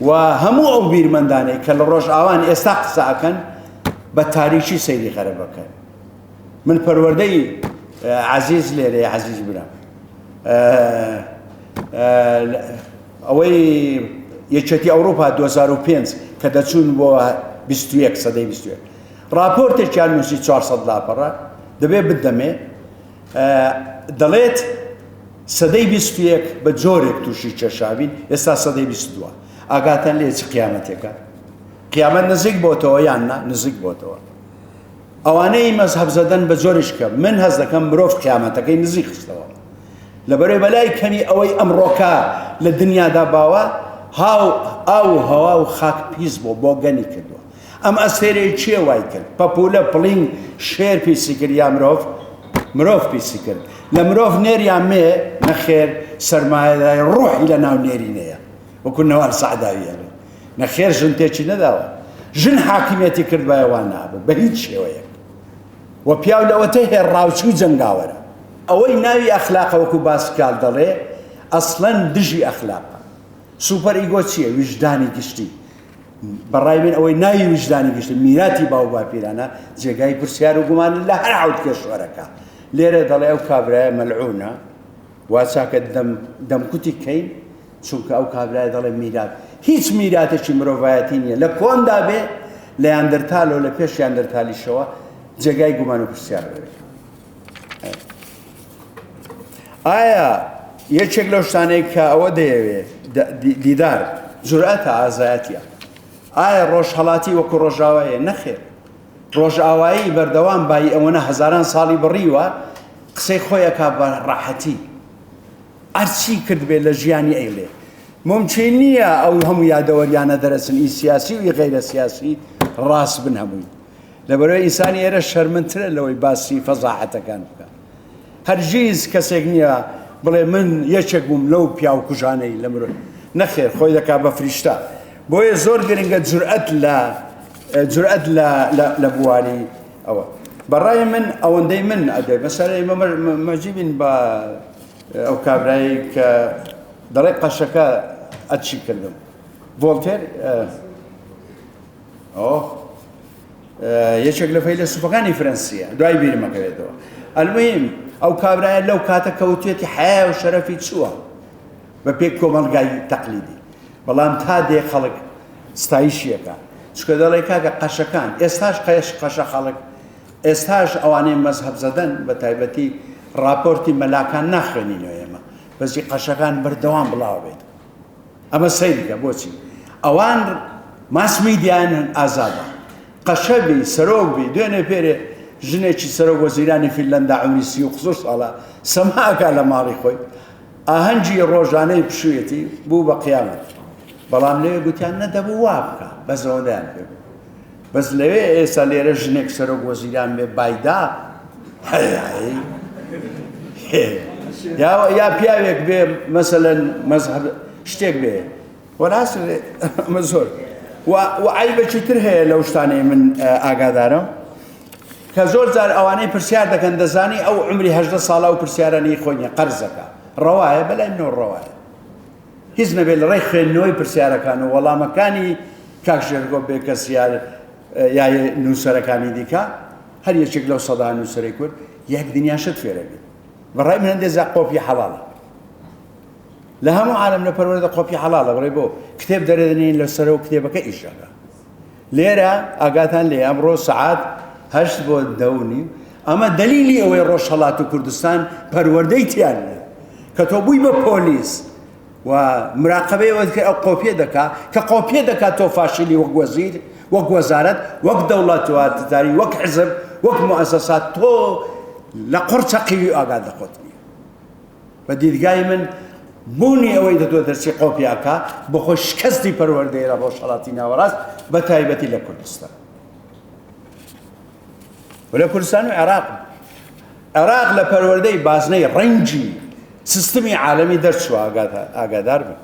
و هەموو ئەو بیرمەندانەی کە لە ڕۆژ ئاوان ئێستا قسەکەن بە تاریکی سەیری غەرەبەکەن من پەروەردەی عەزیز لێرەیە عەزیز برام ئەوەی یەکێتی ئەوروپا 2005 کە دەچوون بۆ 21 سەدەی 21 راپۆرتێکیان نووسی 400 لاپەڕە دەبێ بدەمێ دەڵێت سەدەی 21 بە جۆرێک تووشی کێشاوین ئێستا سەدەی 22 ئاگاتان لێ چ قیامەتێکە قیامەت نزیک بۆتەوە یان نا نزیک بۆتەوە ئەوانەی مەزهەب زەدەن بە جۆرش کە من هەز دەکەم مرۆڤ قیامەتەکەی نزیک خستەوە لەبەرەوەی بەلای کەمی ئەوەی ئەمڕۆکە لە دنیادا باوە ئاو هەوا و خاک پیس بۆ گەنی کردووە ئەم ئەسێرەی چیە وای کرد پەپولە پڵین شێر پیسی کرد یا مرۆڤ پیسی کرد لە مرۆڤ نێریان مێ نەخێر سەرمایەداری ڕوحی لە ناو نێرینەیە وەکو نەوار سەعداویە نەخێر ژن تێکی نەداوە ژن حاکمیەتی کرد بایەوان نابێت بە هیچ شێوەیەک و پیاو لەوەتەی هێڕاوچوو جەنگاوەرە ئەوەی ناوی ئەخلاقە وەکو باسکال دەڵێ ئەسڵەن دژی ئەخلاقە سوپەر ئیگۆ چییە ویژدانی گشتی بەڕای من ئەوەی ناوی ویژدانی گشتی میراتی باو باپیرانە جێگای پرسیار و گومان لە هەر عەود کێشوەرەکە لێرە دەڵێ ئەو کابرایە مەلعونە وا چاکە دەمکوتی کەین چونکە ئەو کابرایە دەڵێ میرات هیچ میراتێکی مرۆڤایەتی نییە لە کۆندا بێ لە یاندرتال و لە پێش یاندرتالیشەوە جێگای گومان و پرسیار بێت ئایا یەکێک لەو شتانەی کە ئەوە دەیەوێت دیدار جورئەتە ئازایەتیە ئایا ڕۆژهەڵاتی وەکو ڕۆژاوایە نەخێر ڕۆژئاوایی بەردەوام بای ئەوەنە هەزاران ساڵی بڕیوە قسەی خۆیەکە بە ڕاحەتی ئەرچی کرد بێ لە ژیانی ئەیڵێ ممکن نییە ئەو هەموو یادەوەریانە دەرەچن ئی سیاسی و ئی غەیرە سیاسی ڕاست بن هەمووی لەبەرەوەی ئینسانی ئێرە شەرمنترە لەوەی باسی فەزاحەتەکان بکە هەرگیز کەسێک نییە بڵێ من یەکێک بووم لەو پیاو کوژانەی لە مرۆڤ نەخێر خۆی دەکا بە فریشتە بۆیە زۆر گرنگە جورئەت لە بواری ئەوە بەڕای من ئەوەندەی من ئەدەی مەسەلەی مەجیبین بە ئەو کابرایی کە دەڵێ قەشەکە ئەچی کردم ڤۆڵتێر یەکێک لە فەیلسوفەکانی فەرەنسیە دوای بیرمەکەوێتەوە ئەلموهیم ئەو کابرایە لەو کاتە کەوتوێتی حیا و شەرەفی چووە بە پێی کۆمەلگای تەقلیدی بەڵام تا دێ خەڵک ستایشیەکە چکە دەڵێ کاکە قەشەکان ئێستاش قەشە خەڵک ئێستاش ئەوانەی مەزهەب زەدەن بە تایبەتی راپۆرتی مەلاکان ناخوێنینەوە ئێمە بەزی قەشەکان بەردەوام بڵاو بێت ئەمە سەیرکە بۆچی ئەوان ماس میدیان ئازادە قەشە بی سەرۆک بی دوێنێ پێرێ ژنێکی سەرۆک وەزیرانی فینلەندا عومری 35 ساڵە سەماکە لە ماڵی خۆی ئاهەنگی ڕۆژانەی پشوویەتی بوو بە قیامەت بەڵام لەوێ گوتیان نەدەبوو وا بکە بەس ئەوەندەیان پێ بوو بەس لەوێ ئێستا لێرە ژنێک سەرۆک وەزیران بێ بایدا یا پیاوێک بێ مەسەلەن مەزهەب شتێک بێ وەراست ئەمە زۆر و عیبێکی تر هەیە لەو شتانەی من ئاگادارم کە زۆر جار ئەوانەی پرسیار دەکەن دەزانی ئەو عمری 18 ساڵە و پرسیارانی خۆنیە قەرزەکە ڕەوایە بەلای منەوە ڕەوایە هیچ نەبێت لە ڕێی خوێندنەوەی پرسیارەکان و وەڵامەکانی کاکژێرگۆ بێ کەسیار یا نووسەرەکانی دیکە هەر یەکێک لەو سەدا نووسەرەی کورد یەک دنیاشت فێرە بێت بەڕای من هەندێک زا قۆپی حەڵاڵە لە هەموو عالم لە پەروەردە قۆپی حەڵاڵە بڕێ بۆ کتێب دەرێدنین لەسەر و کتێبەکە ئیشەکە لێرە ئاگاتان لێ ئەمڕۆ سەعات 8 بۆ 10 ئەمە دلیلی ئەوەی ڕۆژهەڵات و کوردستان پەروەردەی تیان کە تۆ بووی بە پۆلیس و مراقبەیەوە ئەو قۆپیە دەکا کە قۆپیە دەکات تۆ فاشیلی وەک وەزیر وەک وەزارەت وەک دەوڵەت و هاتداری وەک حزب وەک موەسسات تۆ لە قورچە قیوی ئاگات لە خۆت نییە بە دیدگای من بوونی ئەوەی دەتۆ دەرچی قۆپیاکە بە خۆ شکەستی پەروەردەیە ڕۆژهەڵاتی ناوەڕاست بە تایبەتی لە کوردستان و لە کوردستان و عێراق لە پەروەردەی بازنەی ڕەنجی سیستمی عالەمی دەرچووە ئاگادار بن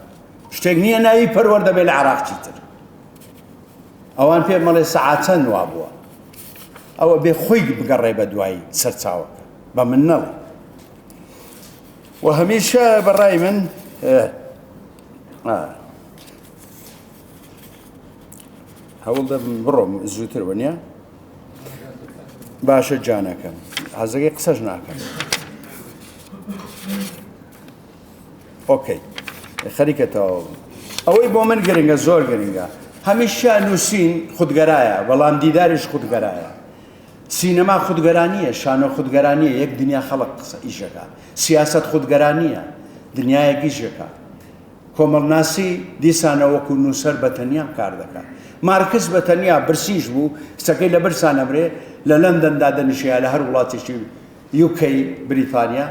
شتێک نییە ناوی پەروەردە بێ لە عێراق چیتر ئەوان پێ مەڵێ سەعات چەند وا بووە ئەوە بێ خۆی بگەڕێ بە دوایی سەرچاوەکە بە من نەڵێ و هەمیشە بەڕای من هەوڵ دەبم بڕۆم زووتر وەنیە باشە جانەکەم حەزەکەی قسەش ناکەم ئۆکەی خەریکەتەوە ئەوەی بۆ من گرنگە زۆر گرنگە هەمیشە نووسین خودگەرایە بەڵام دیداریش خودگەرایە سینەما خودگەرانیە شانۆ خودگەرانیە یەک دنیا خەڵق قسە ئیشەکە سیاست خودگەرانیە دنیایەک ئیشەکە کۆمەڵناسی دیسانە وەکو نووسەر بەتەنیا کار دەکات مارکس بەتەنیا برسیش بوو کچەکەی لە برسانە برێ لە لەندەندا دەنیشەیە لە هەر وڵاتێکی یوکەی بریتانیا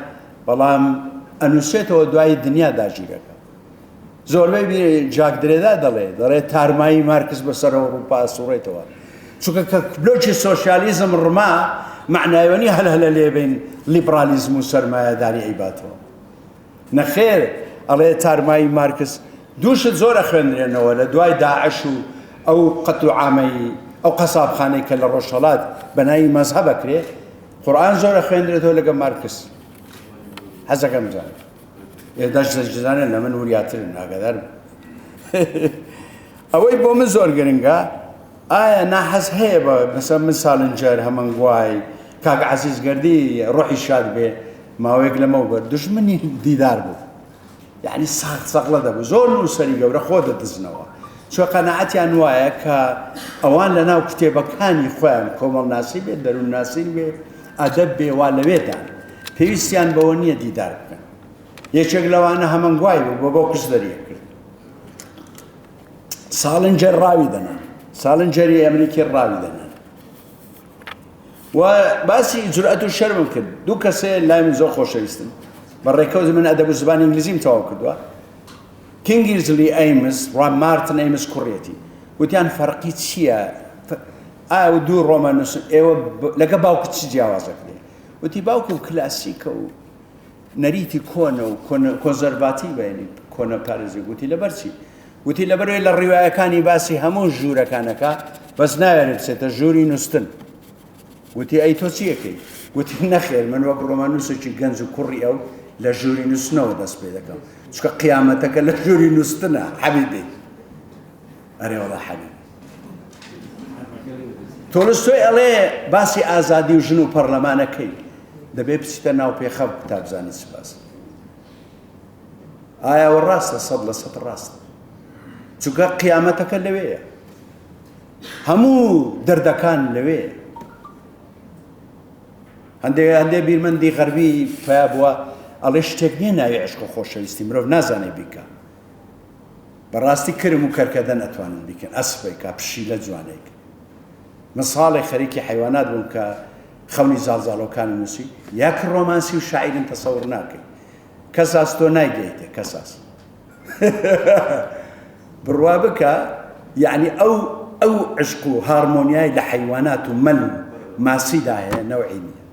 بەڵام ئەنووسێتەوە دوای دنیا داگیرەکە زۆربەی جاک درێدا دەڵێ تارمایی مارکس بەسەر ئەوروپا سوڕێتەوە چونکە کە بلۆکی سۆشیالیزم ڕما معنایوەنی هەلهەلە لێبین لیبرالیزم و سەرمایەداری ئەیباتەوە نەخێر ئەڵێ تارمایی مارکس دووشت زۆرە خوێنرێنەوە لە دوای داعش و ئەو قەتڵ عامەی ئەو قەسابخانەی کە لە ڕۆژهەڵات بەناوی مەزهەب ئەکرێ قورئان زۆرە خوێندرێتەوە لەگەڵ مارکس حەزەکەم بزانم دەشتەجدانە لە من وریاترن ئاگادار ئەوەی بۆ من زۆر گرنگە ئایا ناحەز هەیە بە مەسەڵەن من ساڵنجەر هەمەنگوای کاک عەزیزگەردی ڕۆحی شاد بێ ماوەیەک لەمە بەر دوژمنی دیدار بوو یعنی سەقلە دەبوو زۆر نووسەری گەورە خۆ دەدزنەوە چۆ قەناعەتیان وایە کە ئەوان لە ناو کتێبەکانی خۆیان کۆمەڵناسی بێ دەروونناسی بێ ئەدەب بێ وا لەوێدان پێویستیان بەوە نییە دیدار بکەن یەکێک لەوانە هەمەنگوای بوو بۆ کەس دەریە کرد ساڵنجەر ڕاوی دەنان ساڵنجەری ئەمریکی ڕاوی دەنان و باسی جورئەت و شەرمم کرد دوو کەسێ لای من زۆر خۆشەویستن بە ڕێکەوت من ئەدەب و زبانی ئینگلیزیم تەواو کردووە كينجزلي ايمز مارتن ايمز كوريتي وتيان فرقي تشيا دوو ڕۆمانوس ئێوە لەگە باوکت چ جیاوازەکە وتی باوکم کلاسیکە و نەریتی کۆنە و کۆنزەرڤاتیڤە یعنی کۆنە پارێزی گوتی لەبەرچی وتی لەبەرەوەی لە ڕیوایەکانی باسی هەموو ژوورەکانەکە بەس ناوێنێت بچێتە ژووری نووسن وتی ئەی تۆ چی یەکەی وتی نەخێر من وەک ڕۆمانوسێکی گەنج و کوڕی ئەو لە ژووری نووسنەوە دەست پێ دەکەم چکە قیامەتەکە لە ژووری نووسنە حەبیبی ئەرێ وەڵا حەبیب تۆلستۆی ئەڵێ باسی ئازادی و ژن و پەرلەمانەکەی دەبێ بچیتە ناو پێخەڵ بتابزانی چ باس ئایا ئەوە ڕاستە 100% ڕاستە چونکە قیامەتەکە لەوەیە هەموو دەردەکان لەوەیە هەندێک بیرمەندی غەربی پیا بووە ئەڵێ شتێک نییە ناوی عشق و خۆشەویستی مرۆڤ نازانێ بیکە بەڕاستی کرم و کەرکەدە نەتوانن بیکەن ئەسپێکا پشیلە جوانێک مصالح خەریکی حیوانات بووم کە خەونی زاڵزاڵۆکانی نووسی یاک ڕۆمانسی و شاعیرن تەسەوڕ ناکەی کەساس تۆ نایگەیتێ کەساس بڕوا بکە یعنی ئەو عشق و هارمۆنیای لە حیوانات و مەل و ماسیدا هەیە نەوعی نییە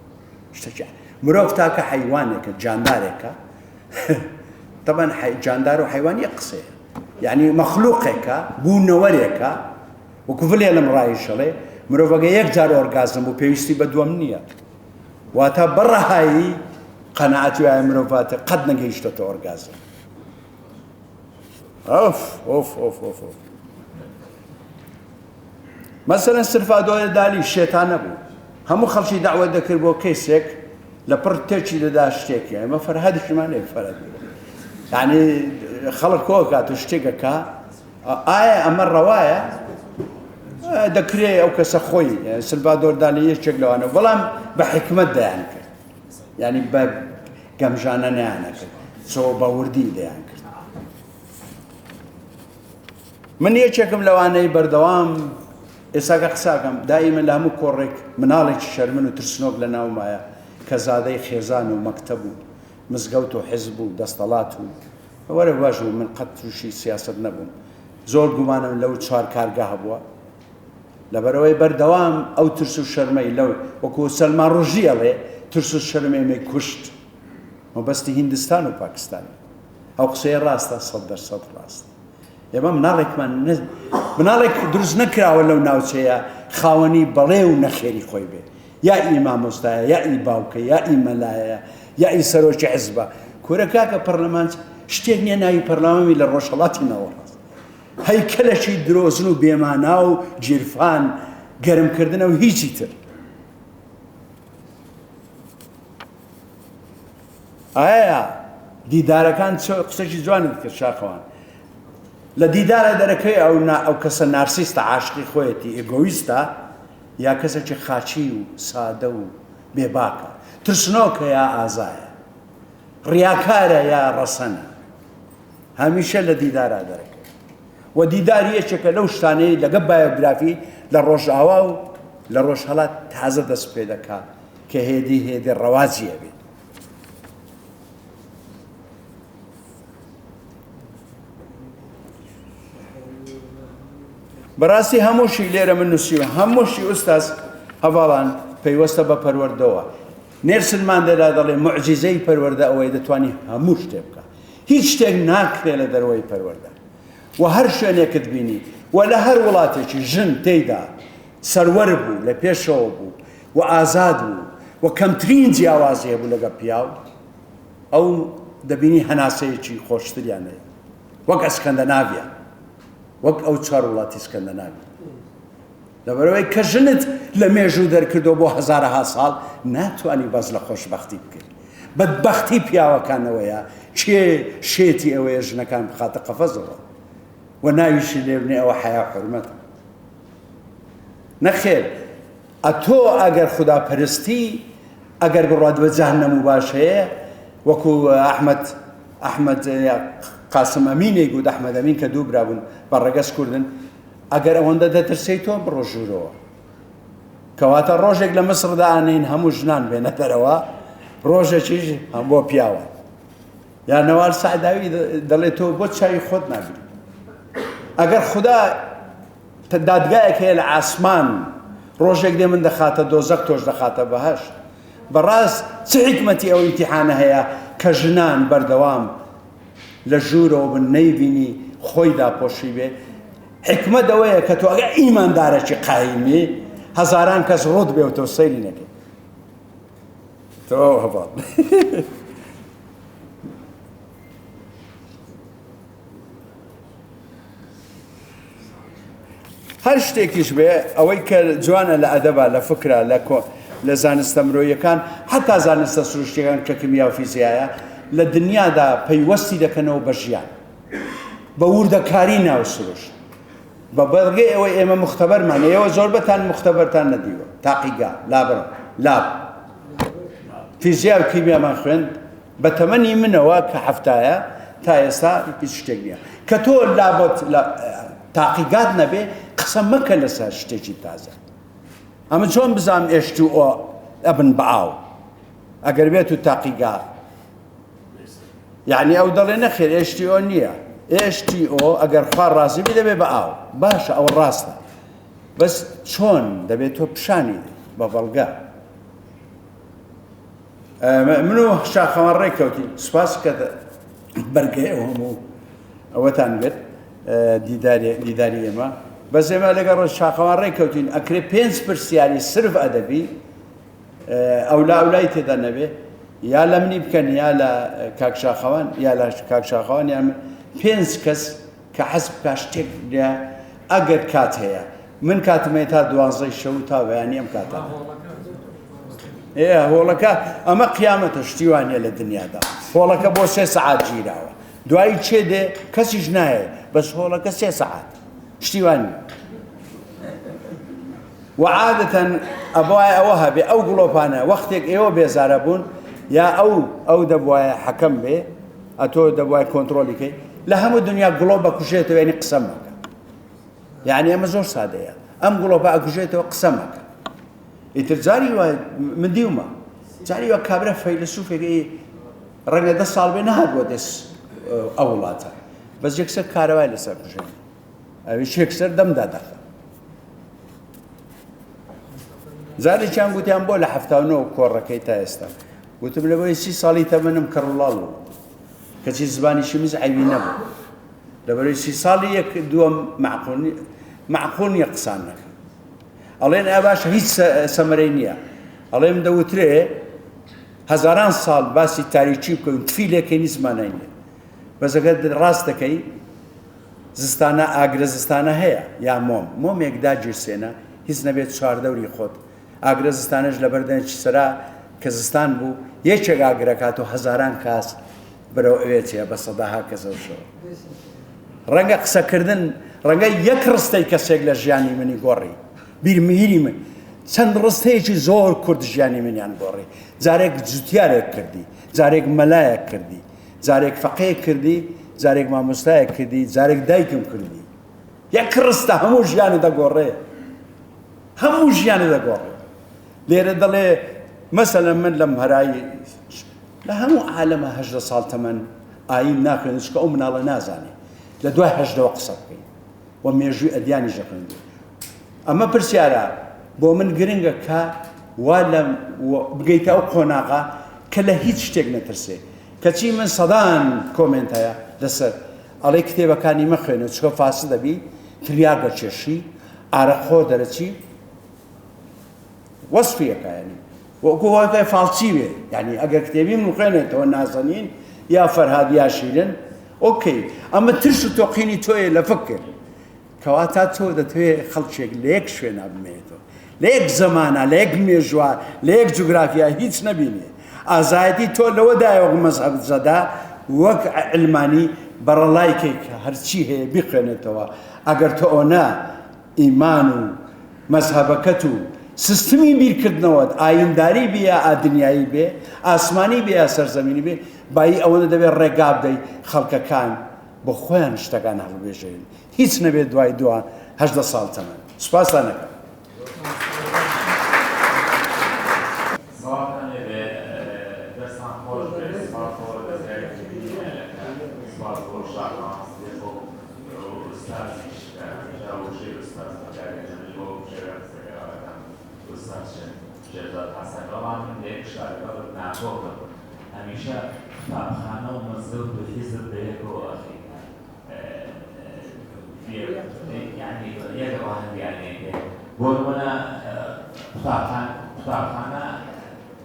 شتێکی مرۆڤ تاکە حیوانێکە جاندارێکە طبعا جاندار و حیوان یەک قسەیە یعنی مەخلووقێکە بوونەوەرێکە وەکو فلێ لەم ڕایشەڵێ مرۆڤەکە یەک جار ئۆرگازم و پێویستی بە دووەم نییە واتە بەڕەهایی قەناعەتی وایە مرۆڤاتە قەت نەگەیشتۆتە ئۆرگازم ئۆف مەسەلەن سرفادۆیە دالی شێتان نەبوو هەموو خەڵکی داوە دەکرد بۆ کەسێک لە پڕ تێکی دەدا شتێکی ئەمە فەرهادیشمانێ فەرهاد یعنی خەڵک کۆ کات و شتێکەکە ئایا ئەمە ڕەوایە دەکرێت ئەو کەسە خۆی سلڤادۆر دالی یەکێک لەوانە بەڵام بە حکمت دەیان کرد یعنی بە گەمژانە نەیانەکرد چۆ بە وردی دەیان کرد من یەکێکم لەوانەی بەردەوام ئێستاکە قساکەم دائیمە لە هەموو کۆڕێک مناڵێکی شەرمن و ترسنۆک لە ناومایە کە زادەی خێزان و مەکتەب و مزگەوت و حیزب و دەستەڵات و وەرە باش بوو من قەت تووشی سیاست نەبووم زۆر گومانم لەو چوار کارگا هەبووە لەبەرەوەی بەردەوام ئەو ترس و شەرمەی لەو وەکو سەلمان ڕۆژی ئەڵێ ترس و شەرمێمەی کوشت مەبەستی هیندستان و پاکستان ئەو قسەیە ڕاستە 100% ڕاستە ئێمە مناڵێک دروست نەکراوە لەو ناوچەیە خاوەنی بەڵێ و نەخێری خۆی بێ یا ئی مامۆستایە یا ئی باوکە یا ئی مەلایە یا ئی سەرۆکی حیزبە کورە کاکە پەرلەمان شتێک نییە ناوی پەرلەمانی لە ڕۆژهەڵاتی ناوەڕاست هەیکەلێکی درۆزن و بێمانا و جیرفان گەرمکردنە و هیچی تر ئایا دیدارەکان قسەی جوانت کرد شاخەوان لە دیدارە دەرەکەی ئەو کەسە نارسیستە عاشقی خۆیەتی ئێگۆیستە یا کەسێکی خاچی و سادە و بێباکە ترسنۆکە یا ئازایە ڕیاکارە یا ڕەسەنە هەمیشە لە دیدارە دەرەکەی و دیداری یەکێکە لەو شتانەی لەگە بایۆگرافی لە ڕۆژئاوا و لە ڕۆژهەڵات تازە دەست پێ دەکات کە هێدی ڕەوازیە بێت بەڕاستی هەمووشی لێرە من نووسیوە هەمووشی ئوستاز هەواڵان پەیوەستە بە پەروەردەوە نێلسن ماندێلا دەڵێ موعجیزەی پەروەردە ئەوەیە دەتوانی هەموو شتێک بکە هیچ شتێک ناکرێت لە دەرەوەی پەروەردە و هەر شوێنێکت بینی و لە هەر وڵاتێکی ژن تێیدا سەروەر بوو لە پێشەوە بوو و ئازاد بوو و کەمترین جیاوازی هەبوو لەگە پیاو ئەو دەبینی هەناسەیەکی خۆشتریان هەیە وەک ئەسکەندەناڤیا وەک ئەو چوار وڵاتی ئەسکەندەناڤیا لەبەرەوەی کە ژنت لە مێژوو دەرکردەوە بۆ هەزارەها ساڵ ناتوانی بەس لە خۆشبەختی بکرد بەدبەختی پیاوەکانەوەیە چێ شێتی ئەوەیە ژنەکان بخاتە قەفەزەوە و ناویشی لێ بنێ ئەوە حیا حورمەتە نەخێر ئەتۆ ئەگەر خوداپەرستی ئەگەر بڕات بە جەهەنەم و باشەیە وەکو ئەحمەد قاسم ئەمینێک گوت ئەحمەد ئەمین کە دوو برابوون بە ڕەگەز کوردن ئەگەر ئەوەندە دەترسەی تۆ بڕۆ ژوورەوە کەواتە ڕۆژێک لە مەسڕدا ئانین هەموو ژنان بێنە دەرەوە ڕۆژێکیش هەم بۆ پیاوە یا نەوار سەعداوی دەڵێت تۆ بۆ چاوی خۆت ناگری ئەگەر خوددا دادگایەک هەیە لە ئاسمان ڕۆژێک دێ من دەخاتە دۆزەق تۆش دەخاتە بەهەشت بەڕاست چ حیکمەتی ئەو ئیمتیحانە هەیە کە ژنان بەردەوام لە ژوورەوە بن نەیبینی خۆی داپۆشی بێ حکمت ئەوەیە کە تۆ ئەگەر ئیماندارێکی قایمی هەزاران کەس ڕوت بێ و تۆ سەیری نەکەی تۆ هەباڵ هەر شتێکیش بێ ئەوەی کە جوانە لە ئەدەبە لە فکرە لە زانستە مرۆییەکان حتا زانستە سروشتیەکان کە کیمیا و فیزیایە لە دنیادا پەیوەستی دەکەنەوە بە ژیان بە وردەکاری ناو سروشت بە بەڵگەی ئەوەی ئێمە مختبەرمان ئێوە زۆربەتان مختبەرتان نەدیوە تاقیگا لابڕ لاب فیزیا و کیمیامان خوێند بە تەمەنی منەوە کە هەفتایە تا ئێستا هیچ شتێک نییە کە تۆ لابۆت تاقیگات نەبێ قسە مەکە لەسەر شتێکی تازە ئەمە چۆن بزانم H2O ئەبن بە ئاو ئەگەر بێت و تاقیگات یعنی ئەو دەڵێ نەخێر H2O نییە H2O ئەگەر خوا ڕازی بی دەبێ بە ئاو باشە ئەو ڕاستە بەس چۆن دەبێت تۆ پیشانی بە بەڵگە من و شاخەوان ڕێککەوتی سوپاس کە بەرگەی ئەو هەموو ئەوەتان بێت دیداری ئێمە بەس ئێمە لەگەڵ شاخەوان ڕێککەوتین ئەکرێ 5 پرسیاری سرف ئەدەبی ئەولای تێدا نەبێ یا لە منی بکەن یا لە کاکشاخەوان یا لە کاکشاخەوان یان 5 کەس کە حەز بکە شتێک لە ئەگەر کات هەیە من کاتمەیە تا 12 شەو تا بەیانی ئەم کاتە هۆڵەکە ئەمە قیامەتە شتیوانە لە دنیادا هۆڵەکە بۆ 3 سەعات گیراوە دوایی چێ دێ کەسیش نایە بەس هۆڵەکە 3 سەعات شتیوانی وعادەتەن ئەبوایە ئەوە هەبێ ئەو گڵۆپانە وەختێک ئێوە بێزارە بوون یا ئەو دەبوایە حەکەم بێ ئەتۆ دەبوایە کۆنتڕۆلیکەی لە هەموو دنیا گڵۆپ بەکوژێتەوە یعنی قسە مەکە یعنی ئەمە زۆر سادەیە ئەم گڵۆپە ئەکوژێتەوە قسە مەکە ئیتر جاری وایە من دیومە جاری وە کابرا فەیلسوفێکی ڕەنگە 10 ساڵ بێ نەهات بۆ دەست ئەو وڵاتە بەس یەکسەر کارەوای لەسەر کوژێن ئەویش یەکسەر دەمدا دەخە زارێکیان گوتیان بۆ لە 79 کۆڕەکەی تا ئێستا گوتم لەبەرەوەی 30 ساڵی تەمەنم کەڕوڵاڵ بوو کەچی زبانیشی مز عیبی نەبوو لەبەرەوەی 30 ساڵی یەک دووەم معقول نییە قسان نەکەم ئەڵێن ئا باشە هیچ سەمەرەی نییە ئەڵێم دەوترێ هەزاران ساڵ باسی تاریکی بکەین تفیلێکی نیزمانای نییە بەس ئەگەر ڕاست دەکەی زستانە ئاگرە زستانە هەیە یا مۆمێک داگیرسێنە هیچ نەبێت چواردەوری خۆت ئاگرە زستانەش لە بەردەنجی سەرا کە زستان بوو یەکێک ئاگرەکات و هەزاران کاس بەرەو ئەوێتیە بە سەداها کەسەوشەوە ڕەنگە قسەکردن ڕەنگە یەک ڕستەی کەسێک لە ژیانی منی گۆڕی بیرمهیری من چەند ڕستەیەکی زۆر کورد ژیانی منیان گۆڕی جارێک جوتیارێک کردی جارێک مەلایەک کردی جارێک فەقەیەک کردی جارێک مامۆستایەک کردی جارێک دایکم کردی یەک ڕستە هەموو ژیانە دەگۆڕێ هەموو ژیانە دەگۆڕێ لێرە دەڵێ مەسەلەن من لەم هەرایی لە هەموو عالەمە 18 ساڵ تەمەن ئاین ناخوێن چکە ئەو مناڵە نازانێ لە دوای 18ەوە قسە بکەین و مێژووی ئەدیانی ژەخوێندێ ئەمە پرسیارە بۆ من گرنگە کە وا لە بگەیتە ئەو قۆناغا کە لە هیچ شتێک نەترسێ کەچی من سەدان کۆمنت هەیە لەسەر ئەڵێ کتێبەکانی مەخوێنە چکە فاسی دەبی تریاک دەچێشی ئارەخۆ دەرەچی وەسفیەکە ینی وەکو وەکەی فاڵچی وێ یعنی ئەگەر کتێبی من خوێنێتەوە نازەنین یا فەرهاد یا شیرن ئۆکەی ئەمە ترس و تۆقینی تۆیە لە فکر کەواتە تۆ دەتوێت خەڵکێک لە یەک شوێنە بمێتەوە لە یەک زەمانە لە یەک مێژووە لە یەک جوگرافیا هیچ نەبینێ ئازایەتی تۆ لەوەدایەوە مەزهەب زەدا وەک علمانی بەڕەڵایکێک هەرچی هەیە بیخوێنێتەوە ئەگەر تۆ ئۆنا ئیمان و مەزهەبەکەت و سیستمی بیرکردنەوەت ئاینداری بێ یا ئادنیایی بێ ئاسمانی بێ یا سەرزەمینی بێ بایی ئەوەنە دەبێت ڕێگا بدەی خەڵکەکان بۆ خۆیان شتەکان هەڵبێژێن هیچ نەبێت دوای دووە 18 ساڵ تەمەن سوپاسانەکەم شێرزاد حەسەن بەڵام من لە یەک شارەکە ناکۆکم هەمیشە قوتابخانە و مەزگەوت و حیزب بەیەکەوە ئەخی يعني يجب أن يعني بولمنا قطعنا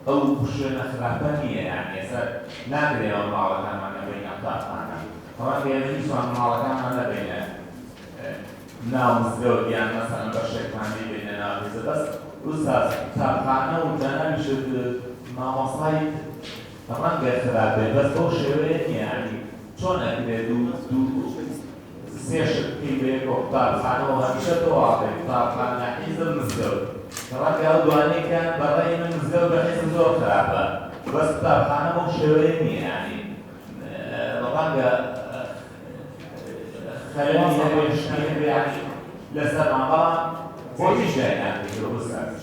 أو بشرنا خلافانية يعني يصير نادر يوم معركة ما بين قطعنا طبعا في هذه السؤال معركة ما بين ناو مزدوج يعني مثلا بشرك ما بيننا بس أستاذ قطعنا وجانا بشد ما مصايد طبعا غير خلافه بس هو شوية يعني شلون كده دو سيشت كيبيك وقطعنا وهمشة واقع قطعنا حزب مزدوج ترى كأودواني كان برأي من مزدوج بحيث زور خلافه بس قطعنا مو شوية يعني طبعا خليني يشتغل يعني لسه مع بعض وإيش يعني في الأستاذ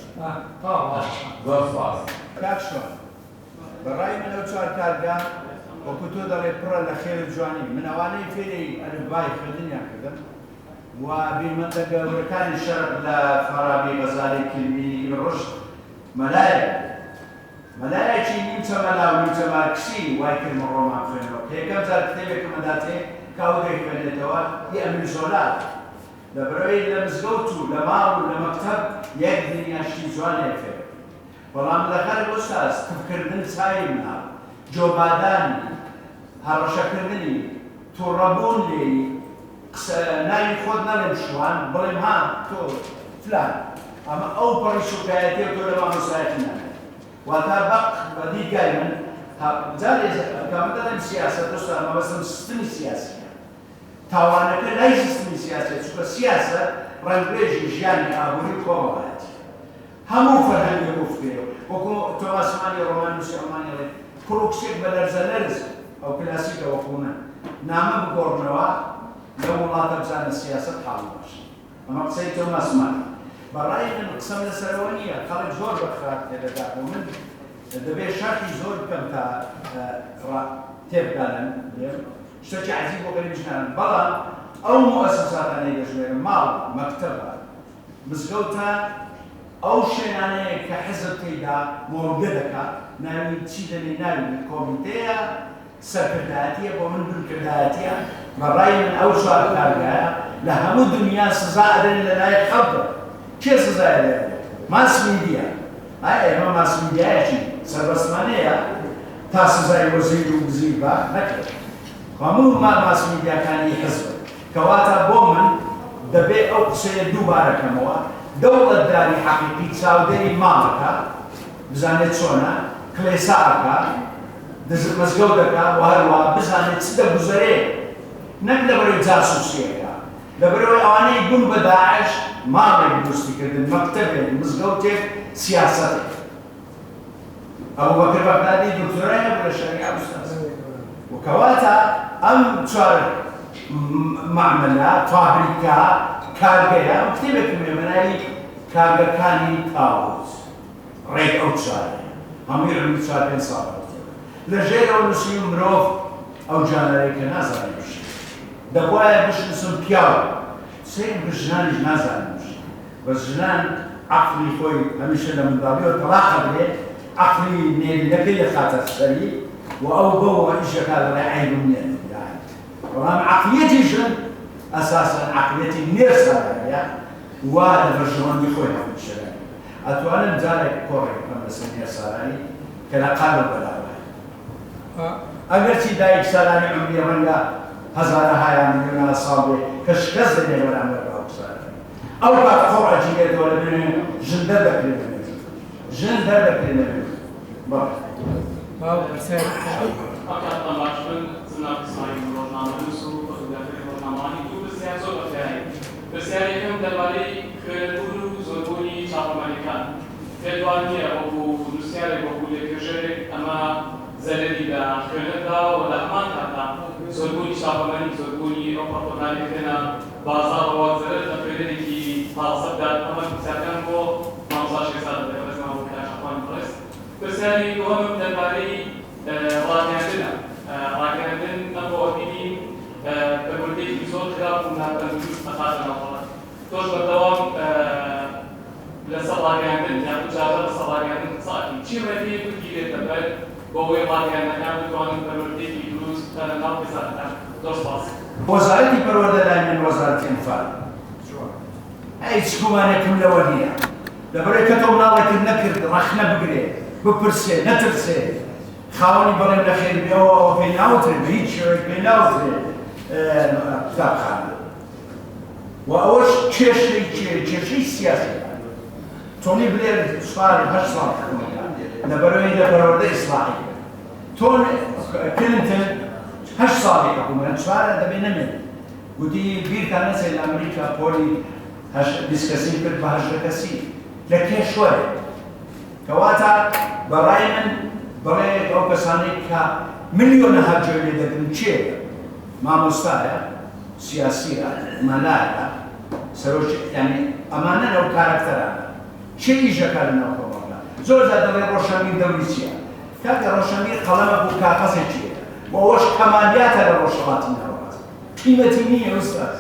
زور فاصل كاكشون برأي من أوتشار كارجا وكتو داري برا لخير الجواني من أواني فيني الباي خليني كذا وبمنطقة وركان الشرق لفارابي غزالي كلمي الرشد ملايا شي نيمتا ملا ونيمتا ماكسي وايكل مروما فينو هي كم زار كتابك مداتي كاودي فينيتوا يأمن زولات لبروي لمزقوتو لماو لمكتب يقدر يشتي زواني فيه بەڵام لەخەر ئۆستاز تفکردن سای منە جۆبادانی هەڕەشەکردنی تووڕەبوون لێی قسە ناوی خۆت نەڵێم شوان بڵێم ها تۆ فلان ئەمە ئەو پەڕی شوکایەتێ تۆ لە مامۆستایەتی نامێت واتە بەق بەدیگای من جارێ کامە دەڵێم سیاسەت ئۆستا ئەمە بەسم سیستمی سیاسیە تاوانەکە لای سیستمی سیاسیە چونکە سیاسەت ڕێنبێژی ژیانی ئابووری کۆمەڵایەتی همو فرهنگ گفته وکو تو اسمانی رومان مسلمانی له کروکشک بلرزلرز او کلاسیک او خونه نامه بگورنوا لو ملاطب زان السياسه حالوش اما قصيتو مسمع برای من قسم السروانيه خرج زور بخات لدا ومن دبي شرطي زور كم تا تبقالن شتي عجيب وغريب جدا بلا او مؤسسات انا يجوز مال مكتبه مزقوتا أو شيء كحزب كيدا موجودك ناوي تشيدني ناوي كوميتيا سكرتاتية ومن بالكرتاتية مرأي من أوسع الكارجا لهم الدنيا سزائر لا يخبر كيف سزائر ماس ميديا أي ما ماس ميديا شيء سربسمانية تاسزاي وزير وزيبا نكر ومو ما ماس ميديا كان يحزب كواتا بومن دبي أو سيد دوبارة كموا دولة داري حقيقي تساودي مامكا بزانت شونا كليساكا مزقودكا وهروا بزانت سدا بزري نك دبرو جاسوسيكا دبرو اواني يقوم بداعش ما بيدوستي كده مكتبه مزقودك سياستك ابو بكر بغدادي دكتوراه ولا شريعه استاذ وكواتا ام شارك معملة فابريكا كارجيا مكتبك من مناي كارجكاني تاوز ريد اوتشار امير المتشار بن صابر لجيرو نسيم مروف او جانريك نازل مش دبوايا مش نسم بياو سين بجنان نازل مش بس جنان عقلي خوي هميشه لما دابيو طلاقه بيه عقلي نيل لكل خاطر سري واو بو ايش قال راعي من يعني ورام عقليتي جن اساسا عقليتي نيرسا يا وهذا الرجل يخوي في الشارع اتوانا مزارك كوري كما سميها ساراني كلا قالوا بلا اگرچه دایک سالانه عمری رنگا هزاره های میلیون صابه کشکز دیگه ولی عمر باو سالانه او بعد خورا جیگه دوله بینه جنده بکرینه جنده بکرینه بابا باو بسیار فقط تماشون زناب سایم روزنامه نسو روزنامه‌ای تو بسیار زود افزایی بسیار یکم درباره خیربون و زوربونی چاپمانیکان فدوانیه و بسیار بقوله کشور اما زلدی دا خیردا و لحمان کاتا زوربونی چاپمانی زوربونی روپرتونالی کنا بازار و زلد خیردی کی حاصل داد اما بسیارکان کو مامزاش کساد درست ما بود کاشفان درست بسیاری دوام درباره راکندن نبود دیدیم بردی زور خلاف منابع مخاطر نظر توش بدوام لسه راكندن يعني تجارب لسه راكندن دەکەین چی ڕێگەیەک بگیرێت دەبێت بۆ ئەوەی ڕاگەیاندنەکان بتوانن پەروەردەیەکی دروست بکەن لەناو وەزارەتەکان. زۆر سپاس. وەزارەتی پەروەردە لای من وەزارەتی ئەنفال هیچ گومانێکم لەوە نییە لەبەرەوەی کە تۆ مناڵێکت نەکرد ڕەخنە بگرێ بپرسێ نەترسێ خاوەنی بەڵێم لەخێر بێەوە ئەوە پێی ناوترێت بە هیچ شێوەیەک پێی ناوترێت قوتابخانە و ئەوەش کێشەی سیاسیە تۆنی بلێر سوپاری 8 ساڵ لەبەرەوەی لە پەروەردە ئیسلاحی تۆ کلینتن 8 ساڵی حکومەت چوارە دەبێ نەمێت گوتی بیرتان نەچێت لە ئەمریکا پۆلی 20 کەسی کرد بە 18 کەسی لە کێشوەرێ کەواتە بەڕای من بەڵێ ئەو کەسانەی کە ملیۆنەها گوێ لێ دەگرن چێە مامۆستایە سیاسیە مەلایە سەرۆکی یعنی ئەمانە لەو کارەکتەرانە چێ ئیژەکە لەناو کۆمەڵگا زۆرجار دەڵێ ڕۆشەمیر دەوری چییە کاکە ڕۆشەمیر قەڵەمە بوو کاغەزێکیە بۆ ئەوەش کەمالیاتە لە ڕۆژهەڵاتی ناوەڕاست قیمەتی نییە ئوستاز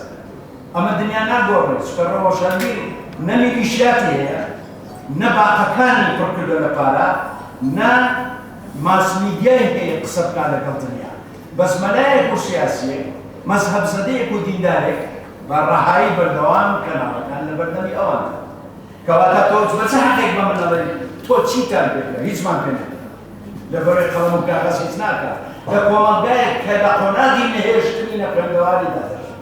ئەمە دنیا ناگۆڕێت چکە ڕۆشەمیر نە میلیشیاتی هەیە نە باقەکانی پڕکردە لە پارە نە ماسمیدیای هەیە قسە بکات لەگەڵ دنیا بەس مەلایەک و سیاسیەک مەزهەب زەدەیەک و دیندارێک بە ڕەهایی بەردەوام کەناڵەکان لە بەردەمی ئەوانە کەواتە تۆ بە چه حەقێک بە من دەڵێ تۆ چیتان پێکرا هیچمان پێ نەکرا لەبەرەوەی قەڵەم و کاغەز هیچ ناکات لە کۆمەڵگایەک کە لە قۆناغی نەهێشتنی خوێندەواری دادەشت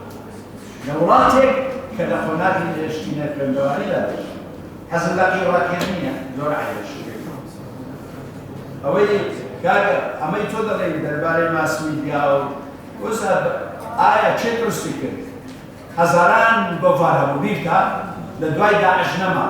لە وڵاتێک کە لە قۆناغی نەهێشتنی خوێندەواری دادەشت حەزم لە قیڕاکردنیە زۆر عایش ئەوەی کاکە ئەمەی تۆ دەڵێ دەربارەی ماسمیدیا و وەستا ئایا چێ دروستی کرد هەزاران بەڤار هەبوو بیرکە لە دوای داعش نەما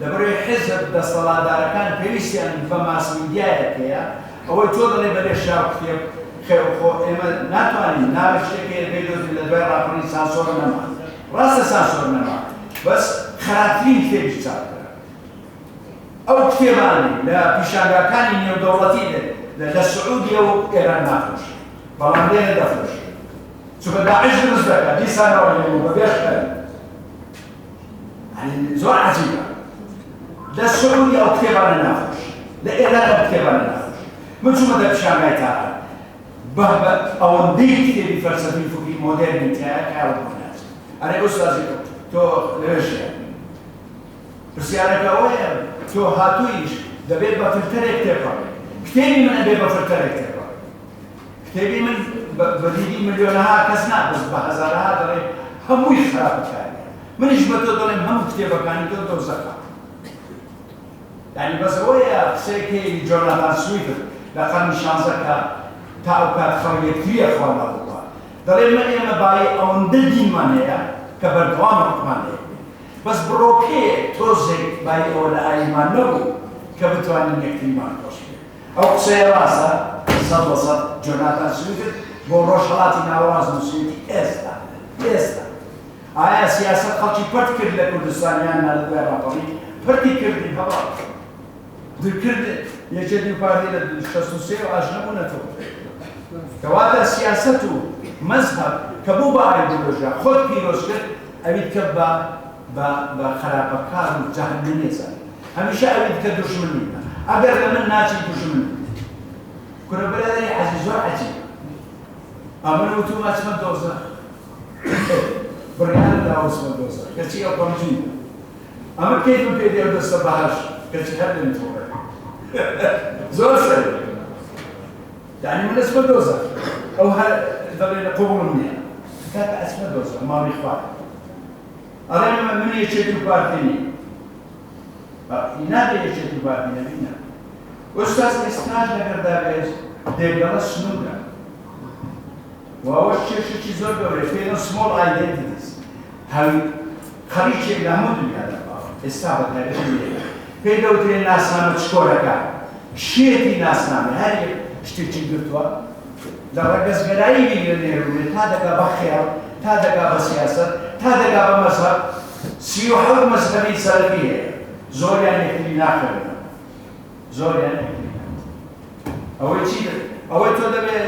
لەبەرەوەی حیزب دەسەڵاتدارەکان پێویستیان بە ماسمیدیایەک هەیە ئەوەی تۆ دەڵێ بەلێ شاو کتێب خێوخۆ ئێمە ناتوانین ناوە شتێکی پێی دۆزین لە دوای ڕاپەڕی سانسۆر نەما ڕاستە سانسۆر نەما بەس خراپترین کتێبی چاپکرا ئەو کتێبانی لە پیشانگاکانی نێودەوڵەتی لە سعودیە و ئێران ناخۆشی بەڵام لێرە دەفرۆشی چونکە داعش دروست دەکات دیسانەوە لێبوو بەبێ شکەن زۆر عەجیبە لە سعودی ئەو کتێبانە ناخۆشی لە ئێران ئەو کتێبانە ناخۆشی من چوومە دە پیشانگای تاقان بە ئەوەندەی کتێبی فەلسەفی فکری مۆدێرنیتیایە کاوە بۆنات ئەرێ ئوستازی تۆ لەوێژە پرسیارەکە ئەوەیە تۆ هاتوویش دەبێت بە فلتەرێک تێپەڕێ کتێبی من ئەبێ بە فلتەرێک تێپەڕێ کتێبی من بە دیدی ملیۆنەها کەس نابست بە هەزارەها دەڵێ هەمووی خراپەکانە منیش بە تۆ دەڵێم هەموو کتێبەکانی تۆ دۆزەکە یعنی بەس ئەوەیە قسەیەکی جۆناتان سویفت لە قەرنی 16 تا ئەو کات خەڵک یەکتریە خوانەوە دەڵێ من ئێمە باەی ئەوەندە دینمان هەیە کە بەردەوام حکومان هەیە بەس بڕۆکەیەک تۆزێک باەی ئەوە لە ئایمان نەبوو کە بتوانین یەکتریمان خۆش بێت ئەو قسەیە ڕاستە 100% جۆناتان سویفت بۆ ڕۆژهەڵاتی ناوەڕاست نووسێتی ئێستا ئایا سیاست خەڵکی پەت کرد لە کوردستانیان لە دوای ڕاپەڕی پەتی کردی هەڵا درکرد یەکێتی و پارتی لە 63 و ئاژنەبوو نەتەوە کەواتە سیاست و مەزهەب کە بوو بە ئایدۆلۆژیا خۆت پیرۆز کرد ئەویت کە بە خراپەکار و جەهەنەم نێزان هەمیشە ئەویت کە دوژمنی ئەگەر لە من ناچی دوژمن کورە بەرادەری عەزیز زۆر عەجیب ئەمن وتومە چمە دۆزە بڕیان داوەسمە دۆزە کەچی ئەو کۆمژین ئەمە کەیتم پێ دێ دەستە بەهەش کەچی هەر لێنتۆڕێ زۆر سەر یعنی من ئەسمە دۆزە ئەو هەر دەڵێ لە قوبڵم نییە کاکە ئەسمە دۆزە ماڵی خوارد ئەڵێ من یەکێتی و پارتی نابێ یەکێتی و پارتی نەبینە ئۆستاز ئێستاش لەگەردابێت دێگەڵە سنوورە و ئەوەش کێشێکی زۆر گەورەیە پێڵە سمۆڵ ئایدێنتیتیز هەوی خەریکێک لە هەموو دنیادا ئێستا بەتایبەتی لێرە پێی دەوترێ ناسنامە چکۆرەکە شێتی ناسنامە هەر یەک شتێکی گرتووە لە ڕەگەزگەرایی بگرە نێروێ تا دەگا بە خێڵ تا دەگا بە سیاسەت تا دەگا بە مەزهەب 37 مەزهەبی سەلەفی هەیە زۆریان یەکتری ناخوێنن زۆریان یەکتری ئەوەی چی ئەوەی تۆ دەبێت